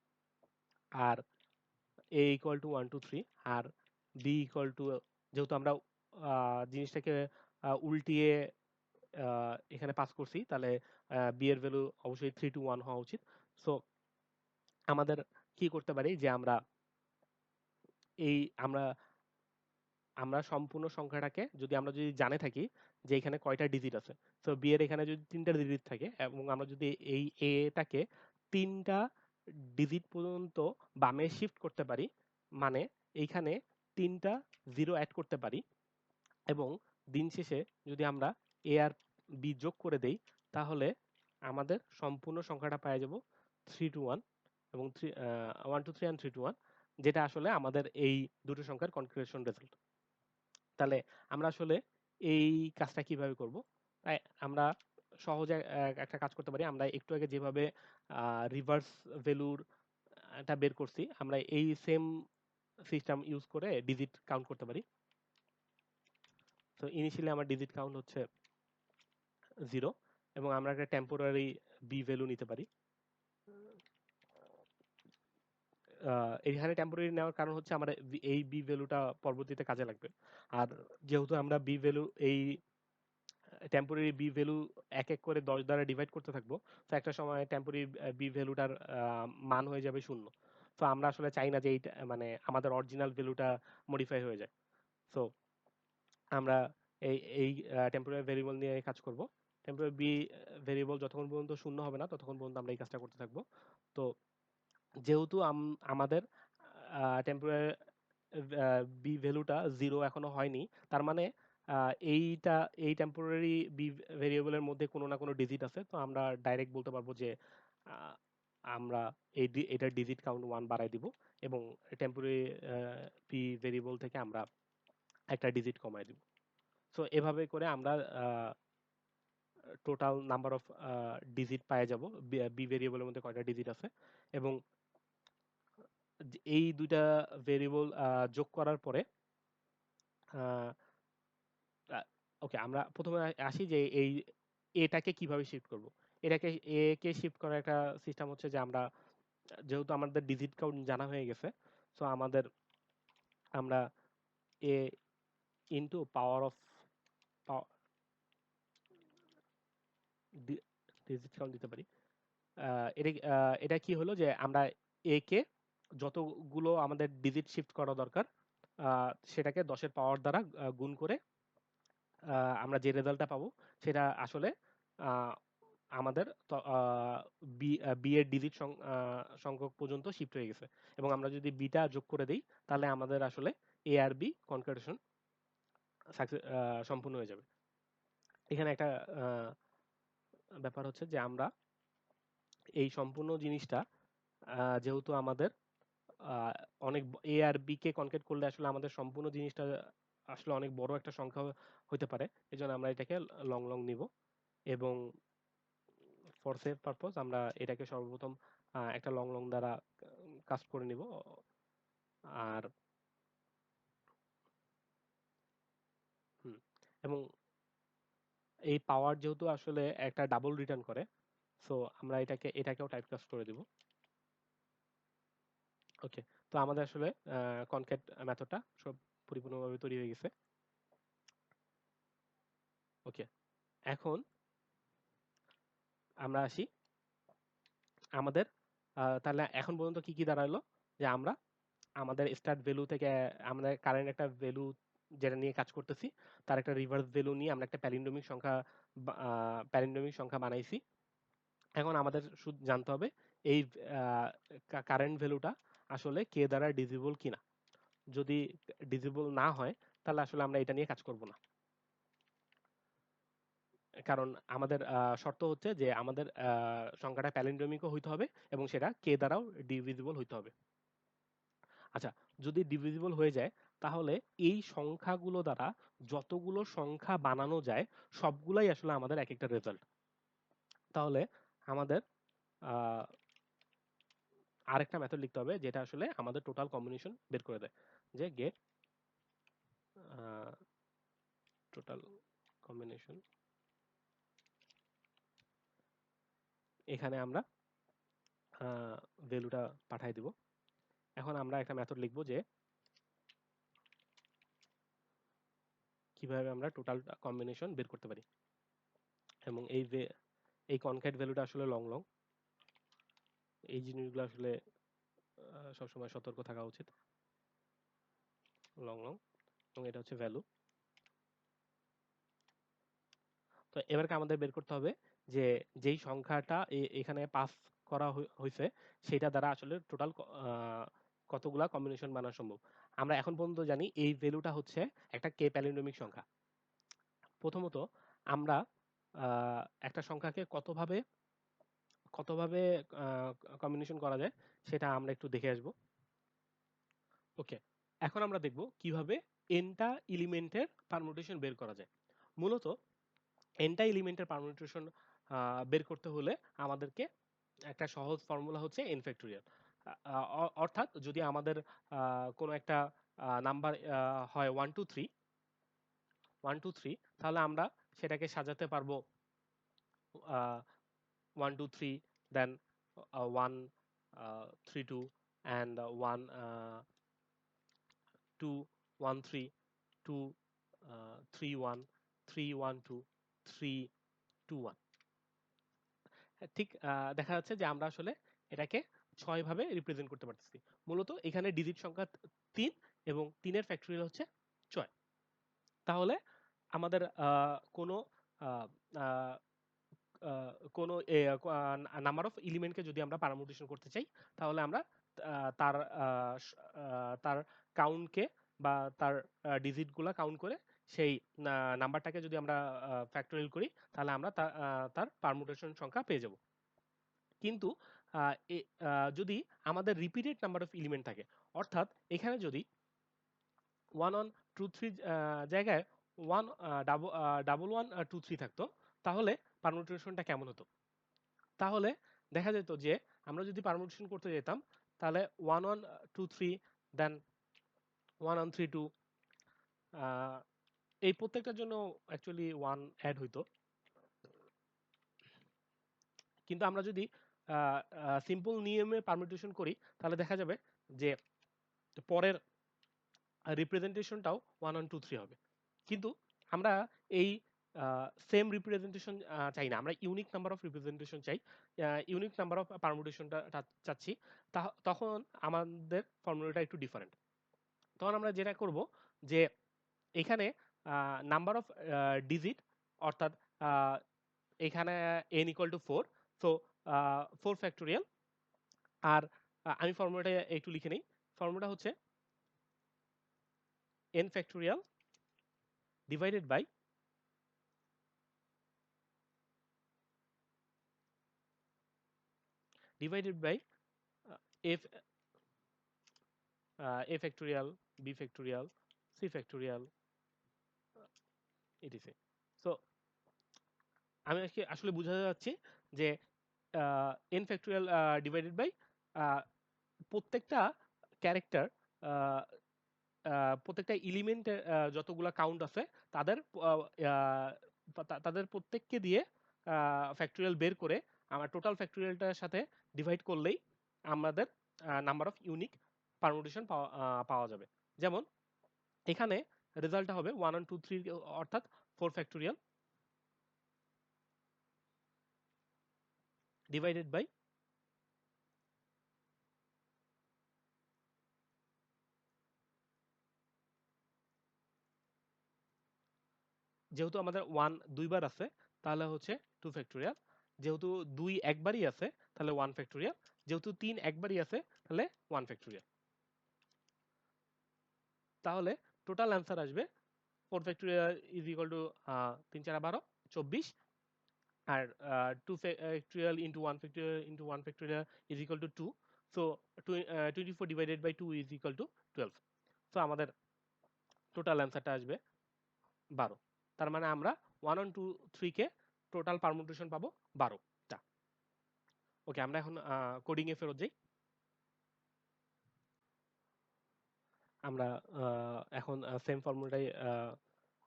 আর এ ইকুয়াল টু 1 2 3, আর বি ইকুয়াল টু, যেহেতু আমরা জিনিসটাকে উল্টিয়ে এখানে পাস করছি, তাহলে বি এর ভ্যালু অবশ্যই 3 to 1 হওয়া উচিত। সো আমাদের কি করতে পারি যে আমরা এই আমরা আমরা সম্পূর্ণ সংখ্যাটাকে যদি জানে থাকি যে এখানে কয়টা ডিজিট আছে, তো বি এর এখানে যদি 3টা ডিজিট থাকে এবং আমরা যদি এই এটাকে 3টা ডিজিট পর্যন্ত বামে শিফট করতে পারি, মানে এইখানে 3টা জিরো অ্যাড করতে পারি, এবং দিন শেষে যদি আমরা এ আর বি যোগ করে দেই, তাহলে আমাদের সম্পূর্ণ সংখ্যাটা পেয়ে যাব 3 to 1 এবং 1 2 3 and 3 to 1, যেটা আসলে আমাদের এই দুটো সংখ্যার কনক্রিয়েশন রেজাল্ট। তাহলে আমরা আসলে এই কাজটা কিভাবে করব? তাই আমরা সহজে একটা কাজ করতে পারি। আমরা একটু আগে যেভাবে রিভার্স ভ্যালুর টা বের করছি, আমরা এই সেম সিস্টেম ইউজ করে ডিজিট কাউন্ট করতে পারি। তো ইনিশিয়ালি আমার ডিজিট কাউন্ট হচ্ছে 0, এবং আমরা একটা টেম্পোরারি বি ভ্যালু নিতে পারি। এখানে টেম্পোরারি নেওয়ার কারণ হচ্ছে আমরা এই বি ভ্যালুটা পরবর্তীতে কাজে লাগবে। আর যেহেতু আমরা বি ভ্যালু এই টেম্পোরারি বি ভ্যালু এক এক করে 10 দ্বারা ডিভাইড করতে থাকবো, তো একটা সময় টেম্পোরারি বি ভ্যালুটার মান হয়ে যাবে 0। তো আমরা আসলে চাই না যে এইটা মানে আমাদের অরিজিনাল ভ্যালুটা মডিফাই হয়ে যায়। সো আমরা এই এই টেম্পোরারি ভেরিয়েবল নিয়ে কাজ করব। টেম্পোরারি বি ভেরিয়েবল যতক্ষণ পর্যন্ত শূন্য হবে না ততক্ষণ পর্যন্ত আমরা এই কাজটা করতে থাকবো। তো যেহেতু আমাদের টেম্পোরারি বি ভ্যালুটা 0 এখনো হয়নি, তার মানে এই টেম্পোরারি বি ভেরিয়েবলের মধ্যে কোনো না কোনো ডিজিট আছে। তো আমরা ডাইরেক্ট বলতে পারবো যে আহ, আমরা এটার ডিজিট কাউন্ট 1 বাড়াই দিব, এবং টেম্পোরারি বি ভেরিয়েবল থেকে আমরা একটা ডিজিট কমাই দিব। সো এভাবে করে আমরা টোটাল নাম্বার অফ ডিজিট পাওয়া যাব, বি ভেরিয়েবলের মধ্যে কয়টা ডিজিট আছে, এবং এই দুইটা ভেরিয়েবল যোগ করার পরে ওকে, আমরা প্রথমে আসি যে এই এটাকে কিভাবে শিফট করব। এটাকে এ কে শিফট করার একটা সিস্টেম হচ্ছে যে আমরা যেহেতু আমাদের ডিজিট কাউন্ট জানা হয়ে গেছে, সো আমরা a into power of digit count দিতে পারি। এটা কি হলো যে আমরা এ কে যতগুলো আমাদের ডিজিট শিফট করা দরকার সেটাকে 10 এর পাওয়ার দ্বারা গুণ করে আমরা যে রেজাল্টটা পাবো সেটা আসলে আহ, আমাদের বি এর ডিজিট সংখ্যক পর্যন্ত শিফট হয়ে গেছে, এবং আমরা যদি বিটা যোগ করে দিই তাহলে আমাদের আসলে এ আর বি কনকাটেশন সম্পূর্ণ হয়ে যাবে। এখানে একটা ব্যাপার হচ্ছে যে আমরা এই সম্পূর্ণ জিনিসটা যেহেতু আমাদের আহ, অনেক এ আর বি কে কনকেট করলে আসলে আমাদের সম্পূর্ণ জিনিসটা আসলে অনেক বড় একটা সংখ্যা হতে পারে, এই জন্য আমরা এটাকে লং লং নিব, এবং ফর সেভ পারপোজ আমরা এটাকে সর্বপ্রথম একটা লং লং দ্বারা কাস্ট করে নিব। আর হুম, এবং এই পাওয়ার যেহেতু আসলে একটা ডাবল রিটার্ন করে, সো আমরা এটাকেও টাইপ কাস্ট করে দিব। ওকে, তো আমাদের আসলে কনক্যাট মেথডটা সব পরিপূর্ণভাবে তৈরি হয়ে গেছে। ওকে, এখন আমরা আসি আমাদের তাহলে এখন পর্যন্ত কি কি দাঁড়ালো, যে আমরা আমাদের স্টার্ট ভ্যালু থেকে আমাদের কারেন্ট একটা ভ্যালু যেটা নিয়ে কাজ করতেছি তার একটা রিভার্স ভ্যালু নিয়ে আমরা একটা প্যালিন্ড্রোমিক সংখ্যা বানাইছি। এখন আমাদের শুধু জানতে হবে এই কারেন্ট ভ্যালুটা আসলে কে দ্বারা ডিজিবল কিনা। যদি ডিজিবল না হয় তাহলে আসলে আমরা এটা নিয়ে কাজ করব না, কারণ আমাদের শর্ত হচ্ছে যে আমাদের সংখ্যাটা প্যালিন্ড্রোমিকও হইতে হবে এবং সেটা কে দ্বারাও ডিভিজিবল হইতে হবে। আচ্ছা, যদি ডিভিজিবল হয়ে যায় তাহলে এই সংখ্যাগুলো দ্বারা যতগুলো সংখ্যা বানানো যায় সবগুলাই আসলে আমাদের এক একটা রেজাল্ট। তাহলে আমাদের আহ, আরেকটা মেথড লিখতে হবে যেটা আসলে আমাদের টোটাল কম্বিনেশন বের করে দেয়, যে গেট টোটাল কম্বিনেশন। এখানে আমরা ভ্যালুটা পাঠাই দিব। এখন আমরা একটা মেথড লিখব যে কিভাবে আমরা টোটাল কম্বিনেশন বের করতে পারি, এবং এই কনক্যাট ভ্যালুটা আসলে লং লং, এই জিনিসগুলো আসলে সবসময় সতর্ক থাকা উচিত। লং লং, এবং এটা হচ্ছে ভ্যালু। তো এবারকে আমাদের বের করতে হবে যে যেই সংখ্যাটা এখানে পাস করা হয়েছে সেটা দ্বারা আসলে টোটাল কতগুলা কম্বিনেশন বানানো সম্ভব। আমরা এখন পর্যন্ত জানি এই ভ্যালুটা হচ্ছে একটা কে প্যালিন্ড্রোমিক সংখ্যা। প্রথমত আমরা একটা সংখ্যাকে কতভাবে কতভাবে কম্বিনেশন করা যায় সেটা আমরা একটু দেখে আসব। ওকে, এখন আমরা দেখব কিভাবে এনটা এলিমেন্টের পারমুটেশন বের করা যায়। মূলত এনটা এলিমেন্টের পারমুটেশন বের করতে হলে আমাদেরকে একটা সহজ ফর্মুলা হচ্ছে এন ফ্যাক্টোরিয়াল। অর্থাৎ যদি আমাদের কোনো একটা নাম্বার হয় 1 2 3 তাহলে আমরা সেটাকে সাজাতে পারবো 1 2 3, দেন 1 3 2 and 1 2 1 3 2 3 1 3 1 2 3 2 1। ঠিক দেখা যাচ্ছে যে আমরা আসলে এটাকে 6 ভাবে রিপ্রেজেন্ট করতে পারতেছি। মূলত এখানে ডিজিট সংখ্যা 3 এবং 3-এর ফ্যাক্টরিয়াল হচ্ছে 6। তাহলে আমাদের কোনো আহ, আহ, কোনো নাম্বার অফ এলিমেন্টকে যদি আমরা পারমুটেশন করতে চাই তাহলে আমরা তার তার কাউন্টকে বা তার ডিজিটগুলা কাউন্ট করে সেই নাম্বারটাকে যদি আমরা ফ্যাক্টোরিয়াল করি তাহলে আমরা তার পারমুটেশন সংখ্যা পেয়ে যাব। কিন্তু যদি আমাদের রিপিটেড নাম্বার অফ এলিমেন্ট থাকে, অর্থাৎ এখানে যদি 1 1 2 3 জায়গায় 1 1 1 2 3 থাকতো তাহলে পারমুটেশনটা কেমন হতো? তাহলে দেখা যেত যে আমরা যদি পারমুটেশন করতে যেতাম তাহলে 1 1 2 3 দেন 1 1 3 2, এই প্রত্যেকটার জন্য অ্যাকচুয়ালি 1 অ্যাড হইতো। কিন্তু আমরা যদি সিম্পল নিয়মে পারমুটেশন করি তাহলে দেখা যাবে যে পরের রিপ্রেজেন্টেশনটাও 1 1 2 3 হবে। কিন্তু আমরা এই সেম রিপ্রেজেন্টেশন চাই না, আমরা ইউনিক নাম্বার অফ রিপ্রেজেন্টেশন চাই, ইউনিক নাম্বার অফ পারমুটেশনটা চাচ্ছি। তখন আমাদের ফর্মুলাটা একটু ডিফারেন্ট। তখন আমরা যেটা করব যে এখানে নাম্বার অফ ডিজিট, অর্থাৎ এখানে n equal to 4, so 4 factorial. আর আমি ফর্মুলাটা একটু লিখে নিই। ফর্মুলাটা হচ্ছে n factorial divided by f a factorial, b factorial, c factorial, etc. So আমি আসলে বোঝাতে যাচ্ছি যে n ফ্যাক্টোরিয়াল ডিভাইডেড বাই প্রত্যেকটা ক্যারেক্টার, প্রত্যেকটা এলিমেন্টের যতগুলা কাউন্ট আছে তাদের তাদের প্রত্যেককে দিয়ে ফ্যাক্টোরিয়াল বের করে আমার টোটাল ফ্যাক্টোরিয়ালটার সাথে ডিভাইড করলেই আমাদের নাম্বার অফ ইউনিক পারমুটেশন পাওয়া যাবে। যেমন এখানে রেজাল্টটা হবে 1 1 2 3, অর্থাৎ 4 ফ্যাক্টোরিয়াল ডিভাইডেড বাই যেহেতু আমাদের 1 দুইবার আছে তাহলে হচ্ছে 2 ফ্যাক্টোরিয়াল, যেহেতু 2 একবারই আছে তাহলে 1 ফ্যাক্টোরিয়াল, যেহেতু 3 একবারই আছে তাহলে 1 ফ্যাক্টোরিয়াল। তাহলে টোটাল অ্যান্সার আসবে 4 ফ্যাক্টোরিয়াল ইজ ইকুয়াল টু 3 4 12 24, আর 2 factorial into 1 factorial into 1 factorial is equal to 2, so 24 divided by 2 is equal to 12। So আমাদের টোটাল অ্যান্সারটা আসবে 12। তার মানে আমরা 1 on 2 3 কে টোটাল পারমুটেশন পাবো 12টা। ওকে, আমরা এখন কোডিং এ ফেরত যাই। আমরা এখন সেম ফর্মুলাটাই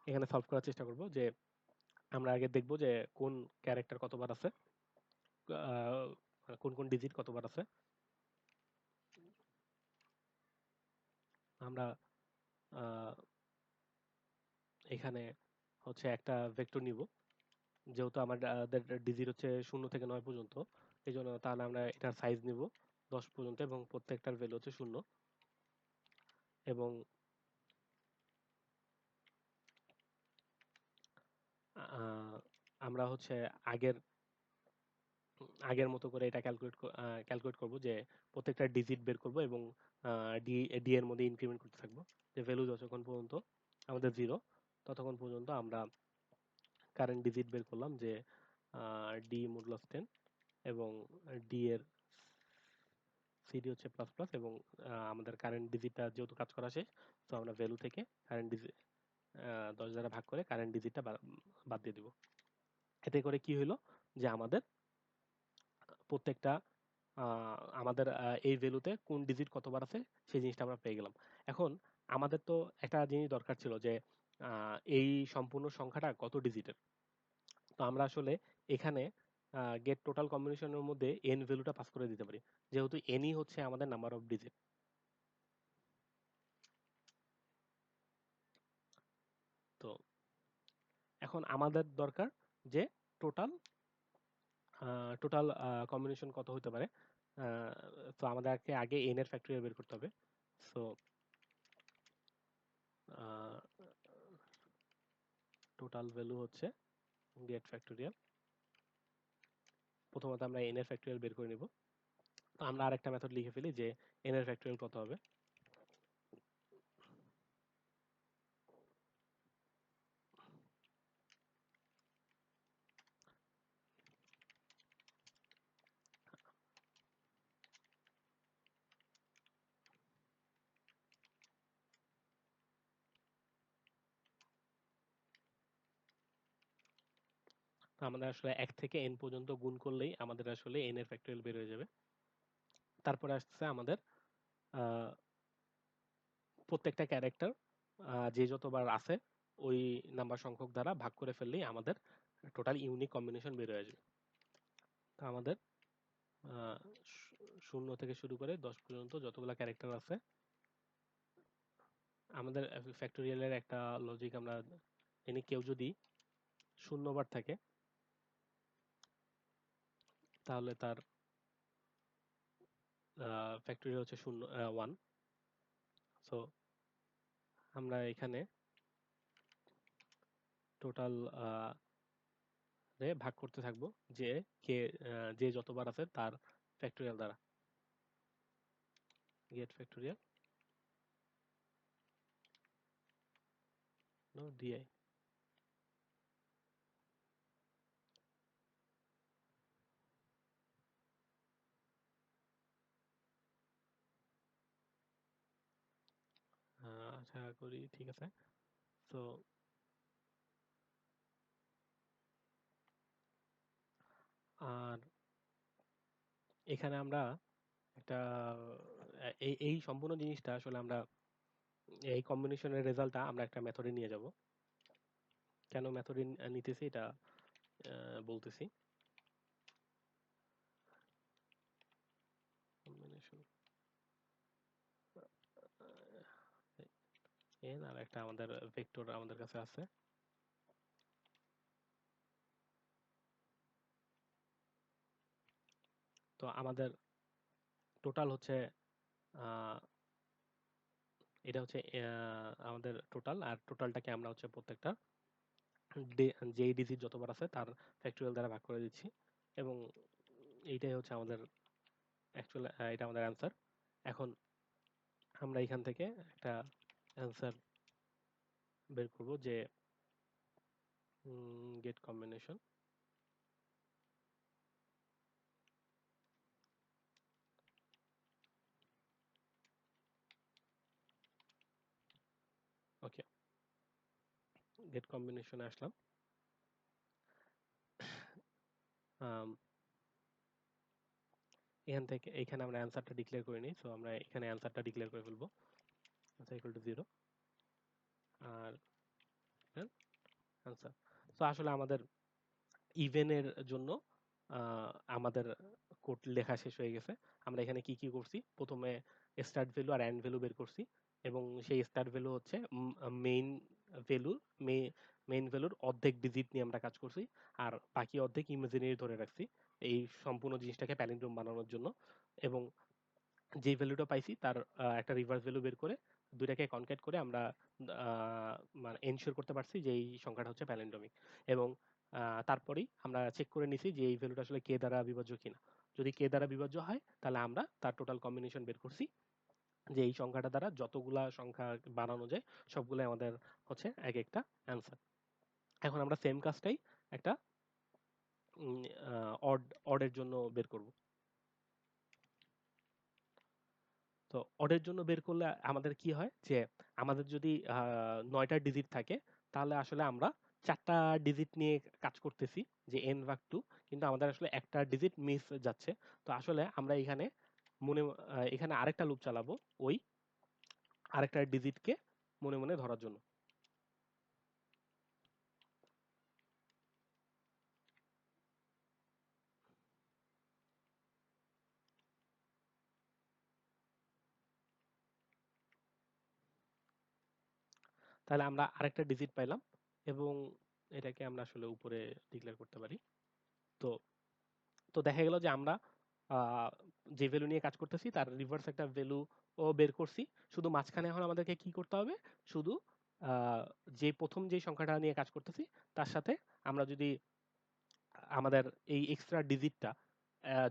এখানে সলভ করার চেষ্টা করব। যে আমরা আগে দেখব যে কোন ক্যারেক্টার কতবার আছে, আহ, কোন কোন ডিজিট কতবার আছে। আমরা আহ, এখানে হচ্ছে একটা ভেক্টর নিব, যেহেতু আমাদের ডিজিট হচ্ছে 0 থেকে 9 পর্যন্ত, এই জন্য তাহলে আমরা এটার সাইজ নিব 10 পর্যন্ত এবং প্রত্যেকটার ভ্যালু হচ্ছে 0। এবং আমরা হচ্ছে আগের আগের মতো করে এটা ক্যালকুলেট করব, যে প্রত্যেকটা ডিজিট বের করব এবং ডি ডি এর মধ্যে ইনক্রিমেন্ট করতে থাকবো, যে ভ্যালু যতক্ষণ পর্যন্ত আমাদের 0 ততক্ষণ পর্যন্ত আমরা কারেন্ট ডিজিট বের করলাম, যে ডি মডুলাস 10 এবং ডি এর সিডি হচ্ছে প্লাস প্লাস, এবং আমাদের কারেন্ট ডিজিটটা যেহেতু কাজ করা শেষ, তো আমরা ভ্যালু থেকে কারেন্ট ডিজিট 10 দ্বারা ভাগ করে কারেন্ট ডিজিটটা বাদ দিয়ে দিব। এতে করে কি হলো, যে আমাদের প্রত্যেকটা আমাদের এই ভ্যালুতে কোন ডিজিট কতবার আছে সেই জিনিসটা আমরা পেয়ে গেলাম। এখন আমাদের তো একটা জিনিস দরকার ছিল, যে এই সম্পূর্ণ সংখ্যাটা কত ডিজিটের। তো আমরা আসলে এখানে গেট টোটাল কম্বিনেশনের মধ্যে এন ভ্যালুটা পাস করে দিতে পারি, যেহেতু এনই হচ্ছে আমাদের নাম্বার অফ ডিজিট। তো এখন আমাদের দরকার যে টোটাল টোটাল কম্বিনেশন কত হতে পারে। তো আমাদেরকে আগে এন এর ফ্যাক্টরিয়াল বের করতে হবে। সো টোটাল ভ্যালু হচ্ছে গেট ফ্যাক্টরিয়াল। প্রথমত আমরা এন এর ফ্যাক্টরিয়াল বের করে নিব। তো আমরা আরেকটা মেথড লিখে ফেলি, যে এন এর ফ্যাক্টরিয়াল কত হবে। তো আমাদের আসলে 1 থেকে n পর্যন্ত গুণ করলেই আমাদের আসলে n এর ফ্যাক্টরিয়াল বের হয়ে যাবে। তারপরে আসছে আমাদের আহ, প্রত্যেকটা ক্যারেক্টার যে যতবার আছে ওই নাম্বার সংখ্যক দ্বারা ভাগ করে ফেললেই আমাদের টোটাল ইউনিক কম্বিনেশন বের হয়ে যাবে। তো আমাদের 0 থেকে শুরু করে 10 পর্যন্ত যতগুলা ক্যারেক্টার আছে, আমাদের ফ্যাক্টোরিয়ালের একটা লজিক আমরা জানি, কেউ যদি 0 বার থাকে তাহলে তার ফ্যাক্টোরিয়াল হচ্ছে 1। সো আমরা এখানে টোটাল রে ভাগ করতে থাকবো, যে কে যে যতবার আছে তার ফ্যাক্টোরিয়াল দ্বারা। Gate factorial DI. আশা করি ঠিক আছে। তো আর এখানে আমরা একটা এই এই সম্পূর্ণ জিনিসটা আসলে আমরা এই কম্বিনেশনের রেজাল্টটা আমরা একটা মেথডে নিয়ে যাব। কেন মেথডে নিতেছি এটা বলতেছি। কম্বিনেশন এন আর একটা আমাদের ভেক্টর আমাদের কাছে আছে। তো আমাদের টোটাল হচ্ছে এটা হচ্ছে আমাদের টোটাল, আর টোটালটাকে আমরা হচ্ছে প্রত্যেকটা যেই ডিজিট যতবার আছে তার ফ্যাক্টরিয়াল দ্বারা ভাগ করে দিচ্ছি, এবং এইটাই হচ্ছে আমাদের অ্যাকচুয়াল, এটা আমাদের অ্যান্সার। এখন আমরা এখান থেকে একটা অ্যান্সার বের করব, যে গেট কম্বিনেশন ওকে। গেট কম্বিনেশনে আসলাম। এখান থেকে এখানে আমরা অ্যান্সারটা ডিক্লেয়ার করে নিই। সো আমরা এখানে অ্যান্সারটা ডিক্লেয়ার করে ফেলবো, আনসার ইকুয়াল টু 0 আর আনসার। সো আসলে আমাদের ইভেনের জন্য আমাদের কোড লেখা শেষ হয়ে গেছে। আমরা এখানে কি কি করছি, প্রথমে স্টার্ট ভ্যালু আর এন্ড ভ্যালু বের করছি, এবং সেই স্টার্ট ভ্যালু হচ্ছে মেইন ভ্যালুর মেইন ভ্যালুর অর্ধেক ডিজিট নিয়ে আমরা কাজ করছি, আর বাকি অর্ধেক ইমাজিনারি ধরে রাখছি এই সম্পূর্ণ জিনিসটাকে প্যালিন্ড্রোম বানানোর জন্য। এবং যে ভ্যালুটা পাইছি তার একটা রিভার্স ভ্যালু বের করে দুইটাকে কনক্যাট করে আমরা মানে এনশিওর করতে পারছি যে এই সংখ্যাটা হচ্ছে প্যালিন্ড্রোমিক। এবং তারপরেই আমরা চেক করে নিছি যে এই ভ্যালুটা আসলে কে দ্বারা বিভাজ্য কিনা। যদি কে দ্বারা বিভাজ্য হয় তাহলে আমরা তার টোটাল কম্বিনেশন বের করছি, যে এই সংখ্যাটা দ্বারা যতগুলা সংখ্যা বানানো যায় সবগুলাই আমাদের হচ্ছে এক একটা অ্যান্সার। এখন আমরা সেম কাজটাই একটা অডের জন্য বের করব। তো অডের জন্য বের করলে আমাদের কি হয় যে আমাদের যদি 9টা ডিজিট থাকে তাহলে আসলে আমরা 4টা ডিজিট নিয়ে কাজ করতেছি, যে n ভাগ 2, কিন্তু আমাদের আসলে একটা ডিজিট মিস যাচ্ছে। তো আসলে আমরা এখানে মনে এখানে আরেকটা লুপ চালাবো ওই আরেকটা ডিজিটকে মনে মনে ধরার জন্য। তাহলে আমরা আরেকটা ডিজিট পাইলাম, এবং এটাকে আমরা আসলে উপরে ডিক্লেয়ার করতে পারি। তো তো দেখা গেল যে আমরা আহ, যে ভ্যালু নিয়ে কাজ করতেছি তার রিভার্স একটা ভ্যালু ও বের করছি। শুধু মাঝখানে এখন আমাদেরকে কি করতে হবে, শুধু আহ, যে প্রথম যে সংখ্যাটা নিয়ে কাজ করতেছি তার সাথে আমরা যদি আমাদের এই এক্সট্রা ডিজিটটা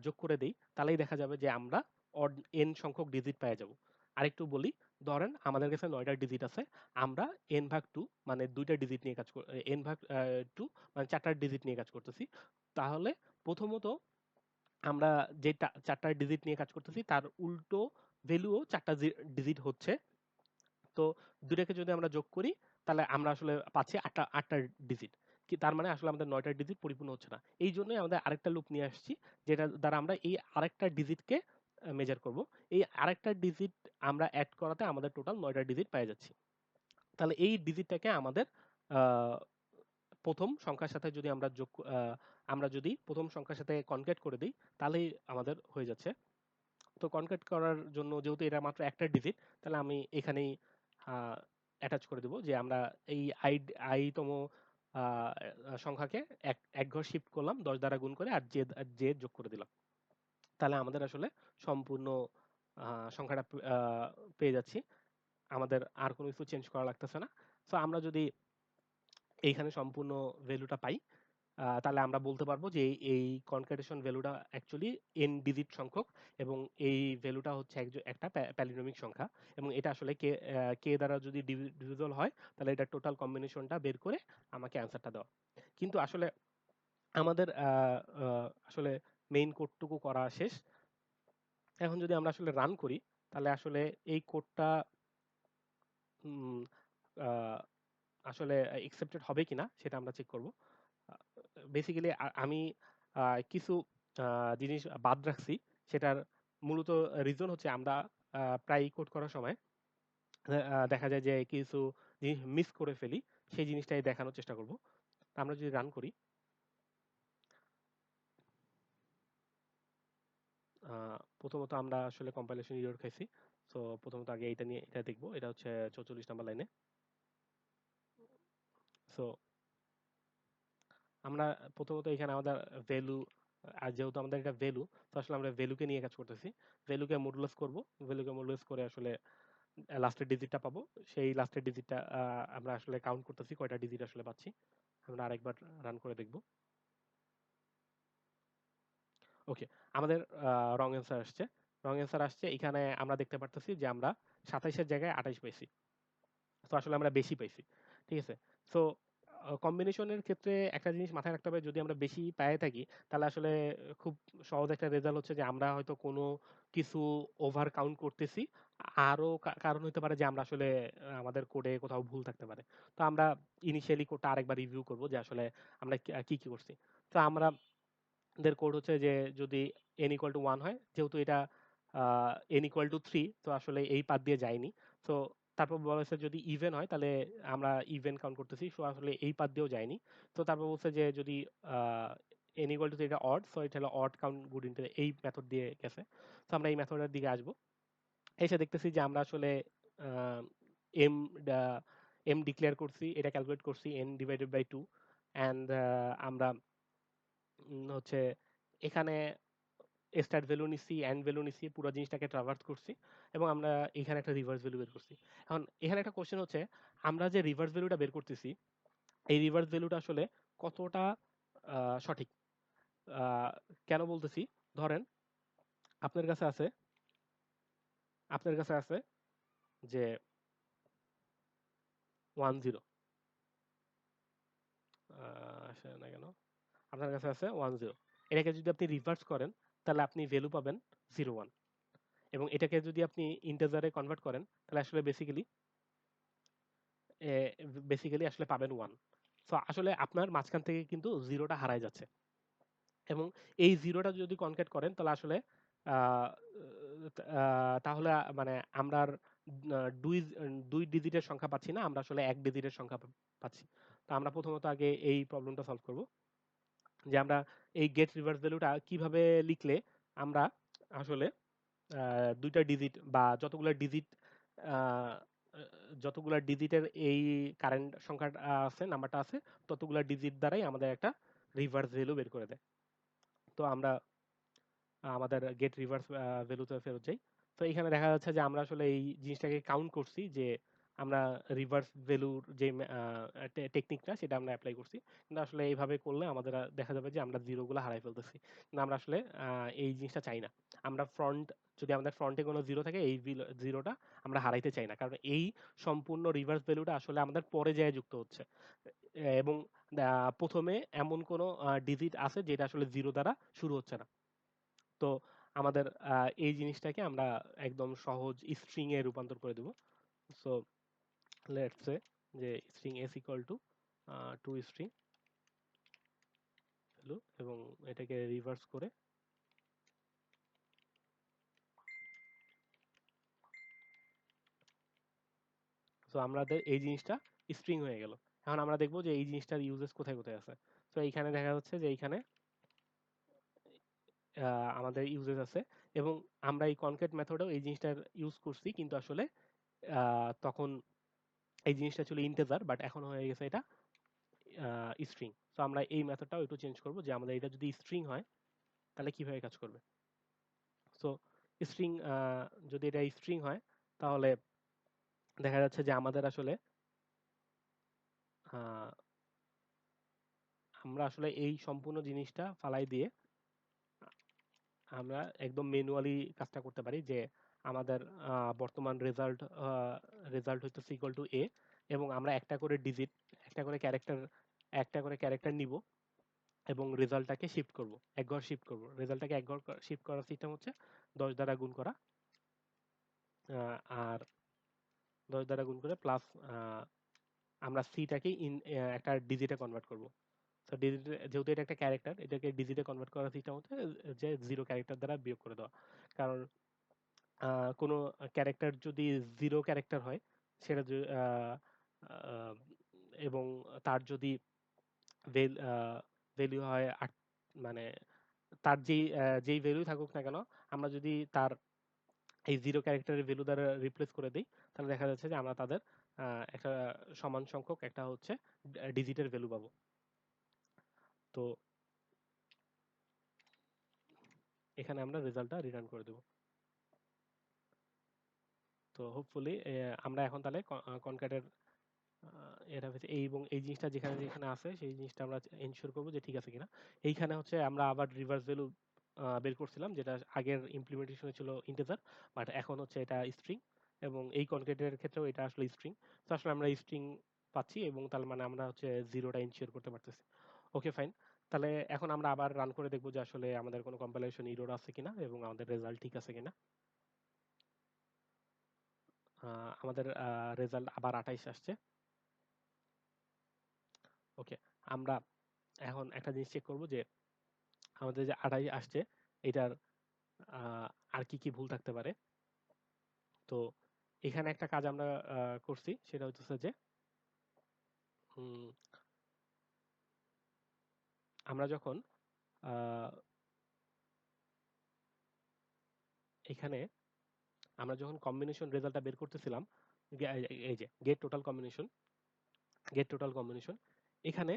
যোগ করে দেই তাহলেই দেখা যাবে যে আমরা অড এন সংখ্যক ডিজিট পেয়ে যাব। আরেকটু বলি, ধরেন আমাদের কাছে 9টা ডিজিট আছে, আমরা এন ভাগ 2 মানে দুইটা ডিজিট নিয়ে কাজ এন ভাগ 2 মানে 4টা ডিজিট নিয়ে কাজ করতেছি। তাহলে প্রথমত আমরা যে 4টা ডিজিট নিয়ে কাজ করতেছি তার উল্টো ভ্যালুও 4টা ডিজিট হচ্ছে। তো দুটাকে যদি আমরা যোগ করি তাহলে আমরা আসলে পাচ্ছি আটটা আটটা ডিজিট। কি তার মানে আসলে আমাদের 9টা ডিজিট পরিপূর্ণ হচ্ছে না। এই জন্যই আমাদের আরেকটা লুপ নিয়ে আসছি, যেটা দ্বারা আমরা এই আরেকটা ডিজিটকে মেজার করব। এই আরেকটা ডিজিট আমরা অ্যাড করাতে আমাদের টোটাল 9টা ডিজিট পেয়ে যাচ্ছি। তাহলে এই ডিজিটটাকে আমাদের আহ, প্রথম সংখ্যার সাথে যদি আমরা আমরা যদি প্রথম সংখ্যার সাথে কনক্যাট করে দিই তাহলেই আমাদের হয়ে যাচ্ছে। তো কনক্যাট করার জন্য যেহেতু এটা মাত্র একটা ডিজিট, তাহলে আমি এখানেই অ্যাটাচ করে দেব যে আমরা এই আইতম সংখ্যাকে এক এক ঘর শিফট করলাম 10 দ্বারা গুণ করে, আর জে যোগ করে দিলাম। তাহলে আমাদের আসলে সম্পূর্ণ সংখ্যাটা পেয়ে যাচ্ছি, আমাদের আর কোনো কিছু চেঞ্জ করা লাগতেছে না। সো আমরা যদি এইখানে সম্পূর্ণ ভ্যালুটা পাই, তাহলে আমরা বলতে পারবো যে এই কনক্যাটেশন ভ্যালুটা অ্যাকচুয়ালি এন ডিজিট সংখ্যক, এবং এই ভ্যালুটা হচ্ছে একটা প্যালিনোমিক সংখ্যা, এবং এটা আসলে কে কে দ্বারা যদি ডিভিজল হয় তাহলে এটা টোটাল কম্বিনেশনটা বের করে আমাকে অ্যান্সারটা দেওয়া। কিন্তু আসলে আমাদের আসলে মেইন কোডটুকু করা শেষ। এখন যদি আমরা আসলে রান করি তাহলে আসলে এই কোডটা আসলে একসেপ্টেড হবে কিনা সেটা আমরা চেক করব। বেসিক্যালি আমি কিছু জিনিস বাদ রাখছি, সেটার মূলত রিজন হচ্ছে আমরা প্রায় কোড করার সময় দেখা যায় যে কিছু জিনিস মিস করে ফেলি, সেই জিনিসটাই দেখানোর চেষ্টা করব। আমরা যদি রান করি, প্রথমত আমরা আসলে কম্পাইলেশন এরর খাইছি। সো প্রথমত আগে এটা দেখবো, এটা হচ্ছে 44 নাম্বার লাইনে। সো আমরা প্রথমত এখানে আমাদের ভ্যালু, আর যেহেতু আমাদের এটা ভ্যালু, তো আসলে আমরা ভ্যালুকে নিয়ে কাজ করতেছি। ভ্যালুকে মডুলাস করব, ভ্যালুকে মডুলাস করে আসলে লাস্টের ডিজিটটা পাবো। সেই লাস্টের ডিজিটটা আমরা আসলে কাউন্ট করতেছি কয়টা ডিজিট আসলে পাচ্ছি। আমরা আরেকবার রান করে দেখব। ওকে, আমাদের রং অ্যান্সার আসছে। রং অ্যান্সার আসছে, এখানে আমরা দেখতে পারতেছি যে আমরা 27-এর জায়গায় 28 পাইছি। তো আসলে আমরা বেশি পাইছি। ঠিক আছে। সো কম্বিনেশনের ক্ষেত্রে একটা জিনিস মাথায় রাখতে হবে, যদি আমরা বেশি পেয়ে থাকি তাহলে আসলে খুব সহজ একটা রেজাল্ট হচ্ছে যে আমরা হয়তো কোনো কিছু ওভার কাউন্ট করতেছি। আরো কারণ হতে পারে যে আমরা আসলে আমাদের কোডে কোথাও ভুল থাকতে পারে। তো আমরা ইনিশিয়ালি কোডটা আরেকবার রিভিউ করব যে আসলে আমরা কি কি করছি। তো আমাদের কোড হচ্ছে যে যদি n ইকুয়াল টু 1 হয়, যেহেতু এটা n ইকুয়াল টু 3, তো আসলে এই পাথ দিয়ে যায়নি। তো তারপর বলা হয়েছে যদি ইভেন হয় তাহলে আমরা ইভেন কাউন্ট করতেছি, সো আসলে এই পাথ দিয়েও যায়নি। তো তারপর বলছে যে যদি n ইকুয়াল টু এটা অড, সো এটা হলো অড কাউন্ট গুড ইন্টু, এই মেথড দিয়ে গেছে। তো আমরা এই মেথডের দিকে আসবো, এসে দেখতেছি যে আমরা আসলে এম এম ডিক্লেয়ার করছি, এটা ক্যালকুলেট করছি n ডিভাইডেড বাই 2, অ্যান্ড আমরা হচ্ছে এখানে স্টার্ট ভ্যালু নিচ্ছি, এন্ড ভ্যালু নিচ্ছি, পুরো জিনিসটাকে ট্রাভার্স করছি, এবং আমরা এখানে একটা রিভার্স ভ্যালু বের করছি। এখন এখানে একটা কোশ্চেন হচ্ছে, আমরা যে রিভার্স ভ্যালুটা বের করতেছি, এই রিভার্স ভ্যালুটা আসলে কতটা সঠিক। আহ, কেন বলতেছি, ধরেন আপনার কাছে আছে আপনার কাছে আছে যে 10, আসে না কেন, আপনার কাছে আছে 10, এটাকে যদি আপনি রিভার্স করেন তাহলে আপনি ভ্যালু পাবেন 01, এবং এটাকে যদি আপনি ইন্টিজারে কনভার্ট করেন তাহলে আসলে বেসিক্যালি আসলে পাবেন 1। সো আসলে আপনার মাঝখান থেকে কিন্তু জিরোটা হারায় যাচ্ছে, এবং এই জিরোটা যদি কনকেট করেন তাহলে আসলে আহ, তাহলে মানে আমরা আর দুই দুই ডিজিটের সংখ্যা পাচ্ছি না, আমরা আসলে এক ডিজিটের সংখ্যা পাচ্ছি। তো আমরা প্রথমত আগে এই প্রবলেমটা সলভ করব, যে আমরা এই গেট রিভার্স ভ্যালুটা কিভাবে লিখলে আমরা আসলে দুইটা ডিজিট বা যতগুলা ডিজিটের এই কারেন্ট সংখ্যাটা আছে, নাম্বারটা আছে, ততগুলা ডিজিট দ্বারাই আমাদের একটা রিভার্স ভ্যালু বের করে দেয়। তো আমরা আমাদের গেট রিভার্স ভ্যালুতে ফেরত যাই। তো এখানে দেখা যাচ্ছে যে আমরা আসলে এই জিনিসটাকে কাউন্ট করছি, যে আমরা রিভার্স ভ্যালুর যে টেকনিকটা সেটা আমরা অ্যাপ্লাই করছি, কিন্তু আসলে এইভাবে করলে আমাদের দেখা যাবে যে আমরা জিরোগুলো হারাই ফেলতেছি। কিন্তু আমরা আসলে এই জিনিসটা চাই না। আমরা যদি আমাদের ফ্রন্টে কোনো জিরো থাকে, এই জিরোটা আমরা হারাইতে চাই না, কারণ এই সম্পূর্ণ রিভার্স ভ্যালুটা আসলে আমাদের পরে যায় যুক্ত হচ্ছে, এবং প্রথমে এমন কোনো ডিজিট আছে যেটা আসলে জিরো দ্বারা শুরু হচ্ছে না। তো আমাদের এই জিনিসটাকে আমরা একদম সহজ স্ট্রিং এ রূপান্তর করে দেব। সো লেটস সে যে string S equal to two string value, এবং এটাকে রিভার্স করে, সো আমাদের এই জিনিসটা স্ট্রিং হয়ে গেল। এখন আমরা দেখবো যে এই জিনিসটার ইউজেস কোথায় কোথায় আছে। তো এইখানে দেখা যাচ্ছে যে এইখানে আমাদের ইউজেস আছে, এবং আমরা এই কনক্যাট মেথডেও এই জিনিসটার ইউজ করছি, কিন্তু আসলে তখন এই জিনিসটা ছিল ইন্টিজার, বাট এখন হয়ে গেছে এটা স্ট্রিং। তো আমরা এই মেথডটাও একটু চেঞ্জ করব, যে আমাদের এটা যদি স্ট্রিং হয় তাহলে কিভাবে কাজ করবে। সো স্ট্রিং, যদি এটা স্ট্রিং হয় তাহলে দেখা যাচ্ছে যে আমাদের আসলে আহ, আমরা আসলে এই সম্পূর্ণ জিনিসটা ফালাই দিয়ে আমরা একদম ম্যানুয়ালি কাজটা করতে পারি, যে আমাদের বর্তমান রেজাল্ট হচ্ছে ইকুয়াল টু এ, এবং আমরা একটা করে ক্যারেক্টার নিব, এবং রেজাল্টটাকে শিফট করব, এক ঘর শিফট করব। রেজাল্টটাকে এক ঘর শিফট করার সিস্টেম হচ্ছে 10 দ্বারা গুণ করা, আর 10 দ্বারা গুণ করে প্লাস আমরা সিটাকে একটা ডিজিটে কনভার্ট করব। তো ডিজিটে, যেহেতু এটা একটা ক্যারেক্টার, এটাকে ডিজিটে কনভার্ট করার সিস্টেম হচ্ছে যে জিরো ক্যারেক্টার দ্বারা বিয়োগ করে দেওয়া। কারণ কোনো ক্যারেক্টার যদি জিরো ক্যারেক্টার হয়, সেটা আহ, এবং তার যদি ভ্যালু হয় মানে তার যেই ভ্যালু থাকুক না কেন, আমরা যদি তার এই জিরো ক্যারেক্টারের ভ্যালু দ্বারা রিপ্লেস করে দিই, তাহলে দেখা যাচ্ছে যে আমরা তাদের একটা সমান সংখ্যক একটা হচ্ছে ডিজিটের ভ্যালু পাবো। তো এখানে আমরা রেজাল্টটা রিটার্ন করে দেবো। তো হোপফুলি আমরা এখন তাহলে কনক্যাটের এটা হচ্ছে এই, এবং এই জিনিসটা যেখানে যেখানে আছে সেই জিনিসটা আমরা এনশিওর করবো যে ঠিক আছে কিনা। এইখানে হচ্ছে আমরা আবার রিভার্স ভ্যালু বের করছিলাম, যেটা আগের ইমপ্লিমেন্টেশনে ছিল ইন্টিজার, বাট এখন হচ্ছে এটা স্ট্রিং, এবং এই কনক্যাটের ক্ষেত্রেও এটা আসলে স্ট্রিং। তো আসলে আমরা স্ট্রিং পাচ্ছি, এবং তার মানে আমরা হচ্ছে জিরোটা ইনশিওর করতে পারতেছি। ওকে, ফাইন। তাহলে এখন আমরা আবার রান করে দেখবো যে আসলে আমাদের কোনো কম্পাইলেশন এরর আছে কিনা এবং আমাদের রেজাল্ট ঠিক আছে কিনা। আমাদের রেজাল্ট আবার 28 আসছে। ওকে, আমরা এখন একটা জিনিস চেক করবো যে আমাদের যে 28 আসছে এটার আর কি কি ভুল থাকতে পারে। তো এখানে একটা কাজ আমরা করছি, সেটা হচ্ছে যে আমরা যখন এখানে আমরা যখন কম্বিনেশন রেজাল্টটা বের করতেছিলাম, এই যে গেট টোটাল কম্বিনেশন, এখানে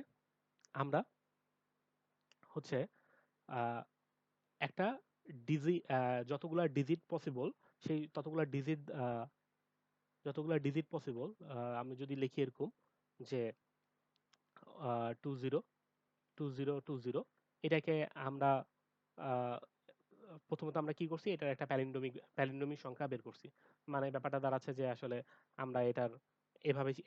আমরা হচ্ছে একটা যতগুলা ডিজিট পসিবল, সেই যতগুলা ডিজিট পসিবল আমি যদি লিখি এরকম যে 20 20 20, এটাকে আমরা আহ, প্রথমত আমরা কি করছি, এটার একটা প্যালিন্ড্রোমিক সংখ্যা বের করছি। মানে ব্যাপারটা দাঁড়াচ্ছে যে আসলে আমরা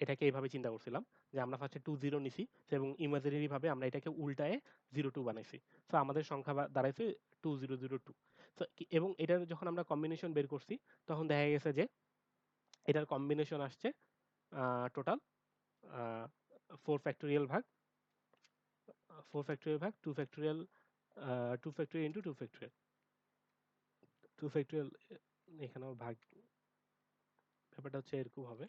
এটাকে এভাবে চিন্তা করছিলাম যে আমরা ফার্স্টে 20 নিছি, এবং ইমাজিনারি ভাবে আমরা এটাকে উল্টায়ে 02 বানাইছি। তো আমাদের সংখ্যা দাঁড়াইছে 2002। তো এবং এটার যখন আমরা কম্বিনেশন বের করছি, তখন দেখা গেছে যে এটার কম্বিনেশন আসছে টোটাল 4 ফ্যাক্টোরিয়াল ভাগ 2 factorial 2 factorial into 2 factorial 2 factorial. এখানেও ভাগ, ব্যাপারটা হচ্ছে এরকম হবে।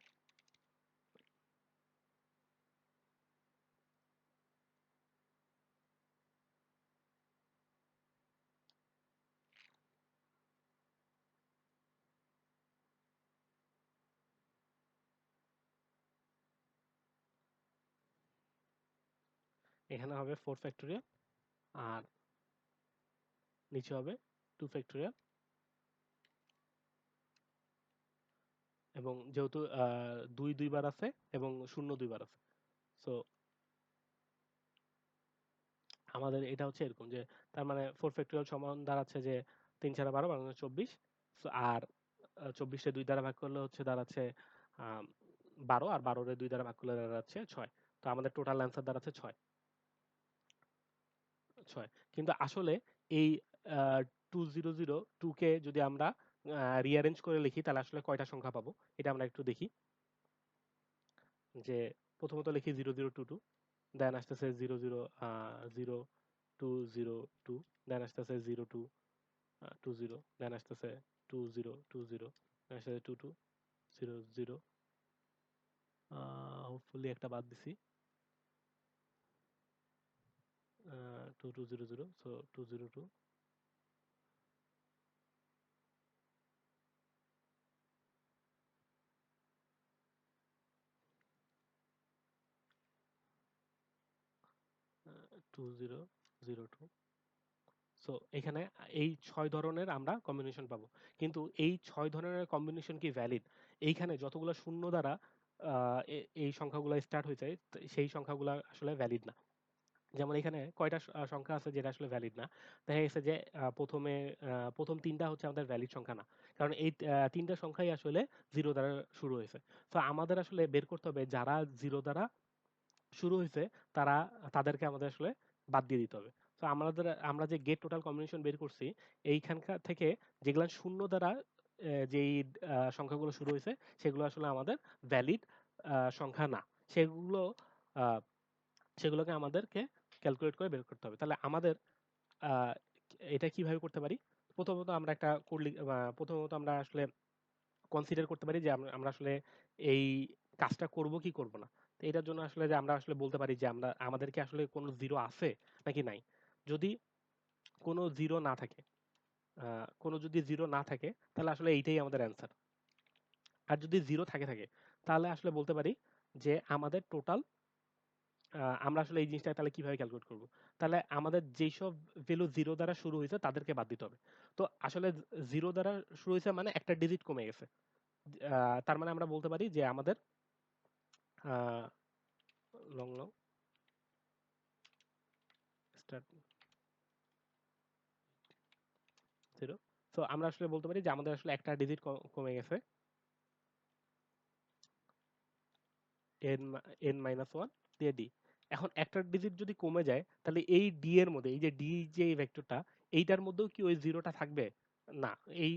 এখানে হবে 4 ফ্যাক্টোরিয়াল, আর নিচে হবে 2 ফ্যাক্টোরিয়াল। এবং যেহেতু 2 দুইবার আছে এবং 0 দুইবার আছে, সো আমাদের এটা হচ্ছে এরকম যে তার মানে 4 ফ্যাক্টোরিয়াল সমান দাঁড়াচ্ছে যে 3 4 12 24। আর 24 2 দ্বারা ভাগ করলে হচ্ছে দাঁড়াচ্ছে 12, আর 12 2 দ্বারা ভাগ করলে দাঁড়াচ্ছে 6। তো আমাদের টোটাল অ্যান্সার দাঁড়াচ্ছে 6। কিন্তু আসলে এই 2002 কে যদি আমরা রিঅ্যারেঞ্জ করে লিখি, তাহলে আসলে কয়টা সংখ্যা পাবো, এটা আমরা একটু দেখি। যে প্রথমত লিখি 0022, দেন আসতেছে 0002, দেন আসতেছে 0220, দেন আসতেছে 2020, দেন আসতেছে 2200। হোপফুলি একটা বাদ দিছি, 2200, সো 202। 2002। সো এখানে এই 6 ধরনের আমরা কম্বিনেশন পাবো। কিন্তু এই 6 ধরনের কম্বিনেশন কি ভ্যালিড? এইখানে যতগুলো শূন্য দ্বারা এই সংখ্যাগুলো স্টার্ট হয়েছে, সেই সংখ্যাগুলো আসলে ভ্যালিড না। যেমন এখানে কয়টা সংখ্যা আছে যেটা আসলে ভ্যালিড না। দেখা গেছে যে প্রথম 3টা হচ্ছে আমাদের ভ্যালিড সংখ্যা না, কারণ এই 3টা সংখ্যাই আসলে 0 দ্বারা শুরু হয়েছে। তো আমাদের আসলে বের করতে হবে যারা 0 দ্বারা শুরু হয়েছে, তাদেরকে আমাদের আসলে বাদ দিয়ে দিতে হবে। তো আমরা যে গেট টোটাল কম্বিনেশন বের করছি, এইখানকার থেকে যেগুলা শূন্য দ্বারা যেই সংখ্যাগুলো শুরু হয়েছে, সেগুলো আসলে আমাদের ভ্যালিড সংখ্যা না। সেগুলো আহ, সেগুলোকে আমাদেরকে ক্যালকুলেট করে বের করতে হবে। তাহলে আমাদের আহ, এটা কিভাবে করতে পারি? প্রথমত আমরা আসলে কনসিডার করতে পারি যে আমরা আসলে এই কাজটা করব কি করব না। তো এটার জন্য আসলে যে আমরা আসলে বলতে পারি যে আমাদেরকে আসলে কোনো জিরো আছে নাকি নাই। যদি কোনো জিরো না থাকে, কোনো যদি জিরো না থাকে, তাহলে আসলে এইটাই আমাদের অ্যান্সার। আর যদি জিরো থাকে তাহলে আসলে বলতে পারি যে আমাদের টোটাল, আমরা আসলে এই জিনিসটা তাহলে কিভাবে ক্যালকুলেট করব? তাহলে আমাদের যেসব ভ্যালু জিরো দ্বারা শুরু হয়েছে তাদেরকে বাদ দিতে হবে। তো আসলে জিরো দ্বারা শুরু হয়েছে মানে একটা ডিজিট কমে গেছে। তার মানে আমরা বলতে পারি যে আমাদের লং লং স্টার্ট 0। তো আমরা আসলে বলতে পারি যে আমাদের আসলে একটা ডিজিট কমে গেছে। এন মাইনাস ওয়ান দিয়ে ডি। এখন একটা ডিজিট যদি কমে যায় তাহলে এই ডি এর মধ্যে, এই যে ডি যে ভেক্টরটা, এইটার মধ্যেও কি ওই জিরোটা থাকবে? না, এই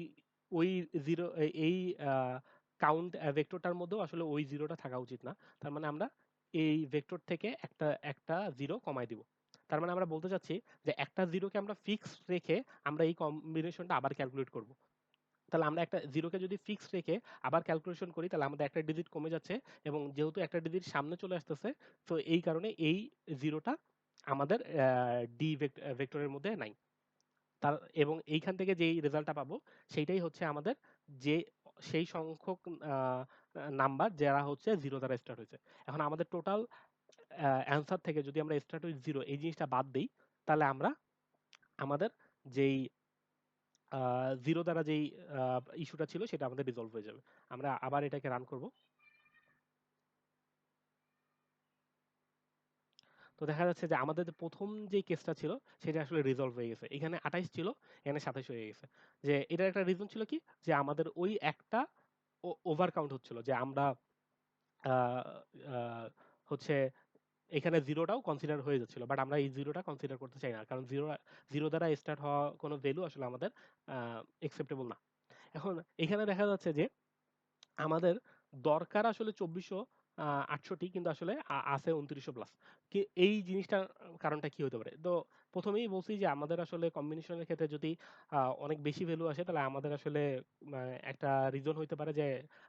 ওই জিরো, এই কাউন্ট ভেক্টরটার মধ্যেও আসলে ওই জিরোটা থাকা উচিত না। তার মানে আমরা এই ভেক্টর থেকে একটা একটা জিরো কমাই দিব। তার মানে আমরা বলতে চাচ্ছি যে একটা জিরোকে আমরা ফিক্স রেখে আমরা এই কম্বিনেশনটা আবার ক্যালকুলেট করব। তাহলে আমরা একটা জিরোকে যদি ফিক্স রেখে আবার ক্যালকুলেশন করি তাহলে আমাদের একটা ডিজিট কমে যাচ্ছে, এবং যেহেতু একটা ডিজিট সামনে চলে আসতেছে, তো এই কারণে এই জিরোটা আমাদের ডি ভেক্টরের মধ্যে নাই। তার এবং এইখান থেকে যেই রেজাল্টটা পাবো সেইটাই হচ্ছে আমাদের যে সেই সংখ্যক নাম্বার যারা হচ্ছে জিরো দ্বারা স্টার্ট হয়েছে। এখন আমাদের টোটাল অ্যান্সার থেকে যদি আমরা স্টার্ট উইথ জিরো এই জিনিসটা বাদ দিই, তাহলে আমরা আমাদের যেই জিরো দ্বারা যেই ইস্যুটা ছিল সেটা আমাদের রিজলভ হয়ে যাবে। আমরা আবার এটাকে রান করব। তো দেখা যাচ্ছে যে আমাদের যে প্রথম যে কেসটা ছিল সেটা আসলে রিজলভ হয়ে গেছে। এখানে 28 ছিল, এখানে 27 হয়ে গেছে। যে এটার একটা রিজন ছিল কি, যে আমাদের ওই একটা ওভার কাউন্ট হচ্ছিল, যে আমরা আহ, আহ, হচ্ছে এখানে জিরোটাও কনসিডার হয়ে যাচ্ছিল, বাট আমরা এই জিরোটা কনসিডার করতে চাই না, কারণ জিরো জিরো দ্বারা স্টার্ট হওয়া কোনো ভ্যালু আসলে আমাদের একসেপ্টেবল না। এখন এখানে দেখা যাচ্ছে যে আমাদের দরকার আসলে 2468, কিন্তু আসলে আছে 2900 প্লাস। এই জিনিসটার কারণটা কি হতে পারে? তো প্রথমেই বলছি যে আমাদের আসলে কম্বিনেশনের ক্ষেত্রে যদি অনেক বেশি ভ্যালু আসে তাহলে আমাদের আসলে একটা রিজন হইতে পারে যে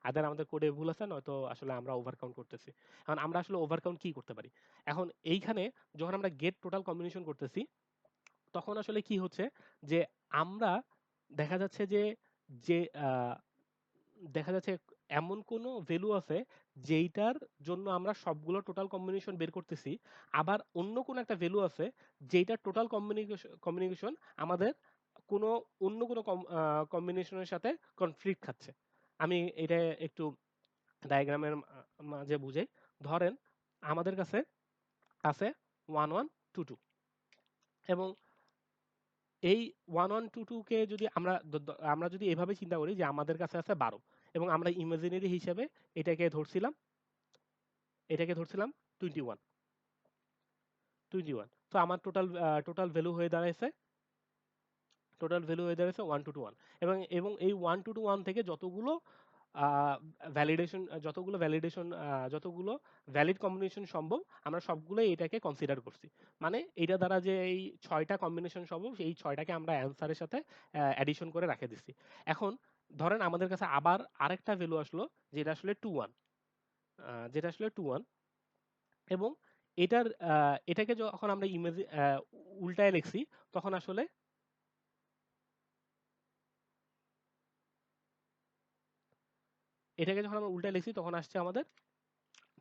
আদার আমাদের কোডে ভুল আছে, নয়তো আসলে আমরা ওভারকাউন্ট করতেছি। এখন আমরা আসলে ওভারকাউন্ট কি করতে পারি? এখন এইখানে যখন আমরা গেট টোটাল কম্বিনেশন করতেছি তখন আসলে কি হচ্ছে, যে আমরা দেখা যাচ্ছে যে যে দেখা যাচ্ছে এমন কোনো ভ্যালু আছে যেইটার জন্য আমরা সবগুলো টোটাল কম্বিনেশন বের করতেছি, আবার অন্য কোনো একটা ভ্যালু আছে যেইটা টোটাল কম্বিনেশন আমাদের কোনো অন্য কোনো কম্বিনেশনের সাথে কনফ্লিক্ট খাচ্ছে। আমি এটা একটু ডায়াগ্রামের মাঝে বুঝাই। ধরেন আমাদের কাছে আছে 1122, এবং এই 1122 কে যদি আমরা আমরা যদি এভাবে চিন্তা করি যে আমাদের কাছে আছে 12, এবং আমরা ইমাজিনারি হিসেবে এটাকে ধরছিলাম এটাকে ধরছিলাম 21। তো আমার টোটাল ভ্যালু হয়ে দাঁড়াইছে, ওয়ান টু টু ওয়ান। এবং এবং এই ওয়ান টু টু ওয়ান থেকে যতগুলো ভ্যালিড কম্বিনেশন সম্ভব আমরা সবগুলোই এটাকে কনসিডার করছি। মানে এটা দ্বারা যে এই 6টা কম্বিনেশন সম্ভব এই 6টাকে আমরা অ্যান্সারের সাথে অ্যাডিশন করে রেখে দিছি। এখন ধরেন আমাদের কাছে আবার আরেকটা ভ্যালু আসলো যেটা আসলে 21, যেটা আসলে 21, এবং এটাকে যখন আমরা উল্টায় লিখছি তখন আসলে এটাকে যখন আমরা উল্টায় লিখছি তখন আসছে আমাদের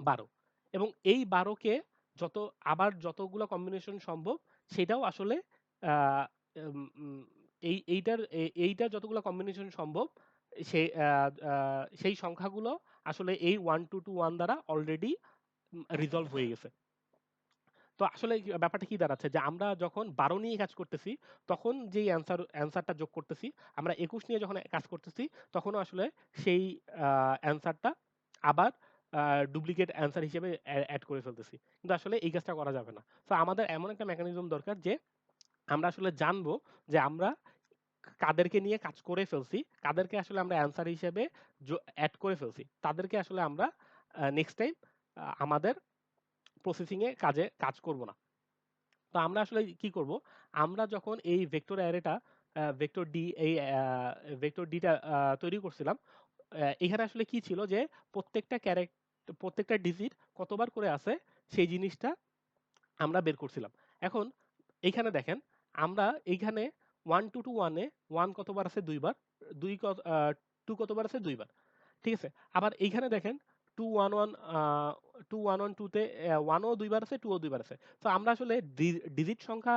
12। এবং এই 12কে যত আবার যতগুলো কম্বিনেশন সম্ভব সেটাও আসলে আহ, উম, উম, এইটার যতগুলো কম্বিনেশন সম্ভব সেই সংখ্যাগুলো আসলে এই 1221 দ্বারা অলরেডি রিজলভ হয়ে গেছে। তো আসলে ব্যাপারটা কি দাঁড়াচ্ছে, যে আমরা যখন 12 নিয়ে কাজ করতেছি তখন যেই অ্যান্সারটা যোগ করতেছি, আমরা 21 নিয়ে যখন কাজ করতেছি তখনও আসলে সেই অ্যান্সারটা আবার ডুপ্লিকেট অ্যান্সার হিসেবে অ্যাড করে ফেলতেছি, কিন্তু আসলে এই কাজটা করা যাবে না। তো আমাদের এমন একটা মেকানিজম দরকার যে আমরা আসলে জানবো যে আমরা কাদেরকে নিয়ে কাজ করে ফেলছি, কাদেরকে আসলে আমরা অ্যান্সার হিসেবে অ্যাড করে ফেলছি, তাদেরকে আসলে আমরা নেক্সট টাইম আমাদের প্রসেসিং এ কাজ করব না। তো আমরা আসলে কি করব, আমরা যখন এই ভেক্টর অ্যারেটা ভেক্টর ডি এই ভেক্টর ডিটা তৈরি করছিলাম, এখানে আসলে কি ছিল যে প্রত্যেকটা ডিজিট কতবার করে আছে সেই জিনিসটা আমরা বের করছিলাম। এখন এইখানে দেখেন, আমরা এইখানে ওয়ানে ওয়ান কতবার আছে? দুইবার। টু কতবার আছে? দুইবার। ঠিক আছে। আবার এইখানে দেখেন টু ওয়ান ওয়ান টুতে ওয়ানও দুইবার আছে, টুও দুইবার আছে। তো আমরা আসলে ডিজিট সংখ্যা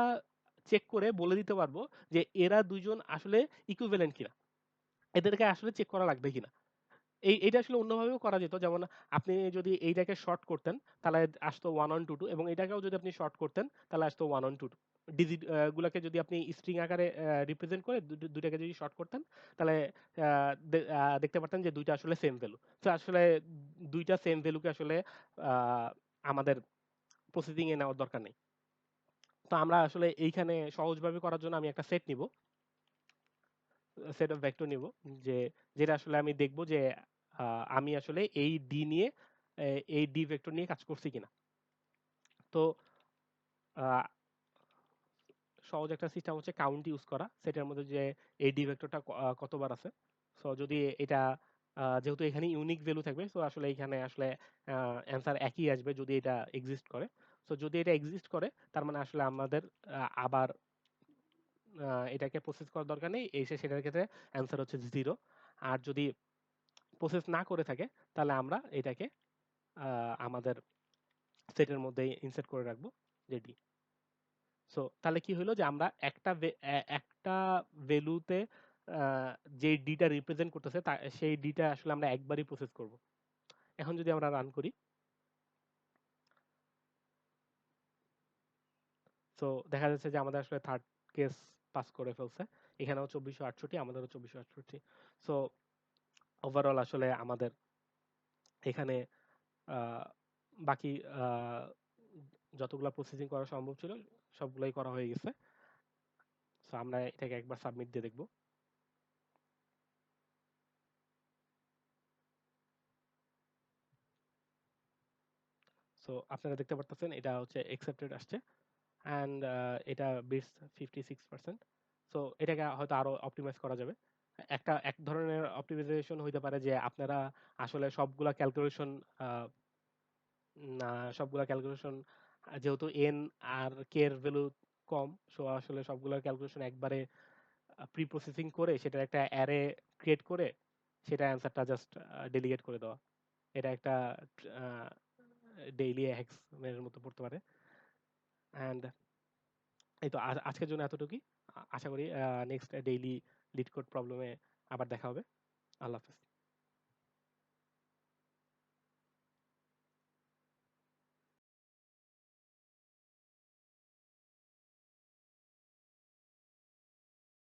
চেক করে বলে দিতে পারবো যে এরা দুইজন আসলে ইকুইভ্যালেন্ট কিনা, এদেরকে আসলে চেক করা লাগবে কিনা। এইটা আসলে অন্যভাবেও করা যেত, যেমন আপনি যদি এইটাকে শর্ট করতেন তাহলে আসতো 1122, এবং এটাকেও যদি আপনি শর্ট করতেন তাহলে আসতো 1122। ডিজিট গুলাকে যদি আপনি স্ট্রিং আকারে রিপ্রেজেন্ট করে দুইটাকে যদি শর্ট করতেন, তাহলে দেখতে পারতেন যে দুইটা আসলে সেম ভ্যালু। তো আসলে দুইটা সেম ভ্যালুকে আসলে আহ, আমাদের প্রসেসিং এ নেওয়ার দরকার নেই। তো আমরা আসলে এইখানে সহজভাবে করার জন্য আমি একটা সেট নিব, সেট অফ ভেক্টর নিব, যে যেটা আসলে আমি দেখব যে আমি আসলে এই ডি নিয়ে এই ডি ভেক্টর নিয়ে কাজ করছি কিনা। তো আহ, সহজ একটা সিস্টেম হচ্ছে কাউন্ট ইউজ করা সেটার মধ্যে, যে এই ডি ভেক্টরটা কতবার আছে। সো যদি এটা যেহেতু এখানে ইউনিক ভ্যালু থাকবে, সো আসলে এখানে আসলে অ্যান্সার একই আসবে যদি এটা এক্সিস্ট করে। সো যদি এটা এক্সিস্ট করে, তার মানে আসলে আমাদের আবার এটাকে প্রসেস করার দরকার নেই, এসে সেটার ক্ষেত্রে অ্যান্সার হচ্ছে 0। আর যদি প্রসেস না করে থাকে, তাহলে আমরা এটাকে আমাদের সেটের মধ্যে ইনসার্ট করে রাখবো রেডি। সো তাহলে কি হলো যে আমরা একটা ভ্যালুতে যে ডিটা রিপ্রেজেন্ট করতেছে সেই ডিটা আসলে আমরা একবারই প্রসেস করব। এখন যদি আমরা রান করি, সো দেখা যাচ্ছে যে আমাদের আসলে থার্ড কেস পাস করে ফেলছে। এখানেও 2468, আমাদেরও 2468। সো ওভারঅল আসলে আমাদের এখানে আহ, বাকি আহ, যতগুলা প্রসেসিং করা সম্ভব ছিল সবগুলাই করা হয়ে গেছে। সো আমরা এটাকে একবার সাবমিট দিয়ে দেখবো। সো আপনারা দেখতে পারতেছেন এটা হচ্ছে অ্যাকসেপ্টেড আসছে, অ্যান্ড এটা বিটস 56%। সো এটাকে হয়তো আরো অপটিমাইজ করা যাবে। এক ধরনের অপটিমাইজেশন হইতে পারে যে আপনারা আসলে সবগুলা ক্যালকুলেশন সবগুলা ক্যালকুলেশন, যেহেতু এন আর কে এর ভ্যালু কম, সো আসলে সবগুলা ক্যালকুলেশন একবারে প্রি প্রসেসিং করে সেটার একটা অ্যারে ক্রিয়েট করে সেটা অ্যান্সারটা জাস্ট ডেলিগেট করে দেওয়া। এটা একটা ডেইলি হ্যাক্স এর মতো পড়তে পারে। অ্যান্ড এই তো আজকের জন্য এতটুকুই। আশা করি নেক্সট ডেইলি লিড কোড প্রবলেমে আবার দেখা হবে। আল্লাহ হাফেজ।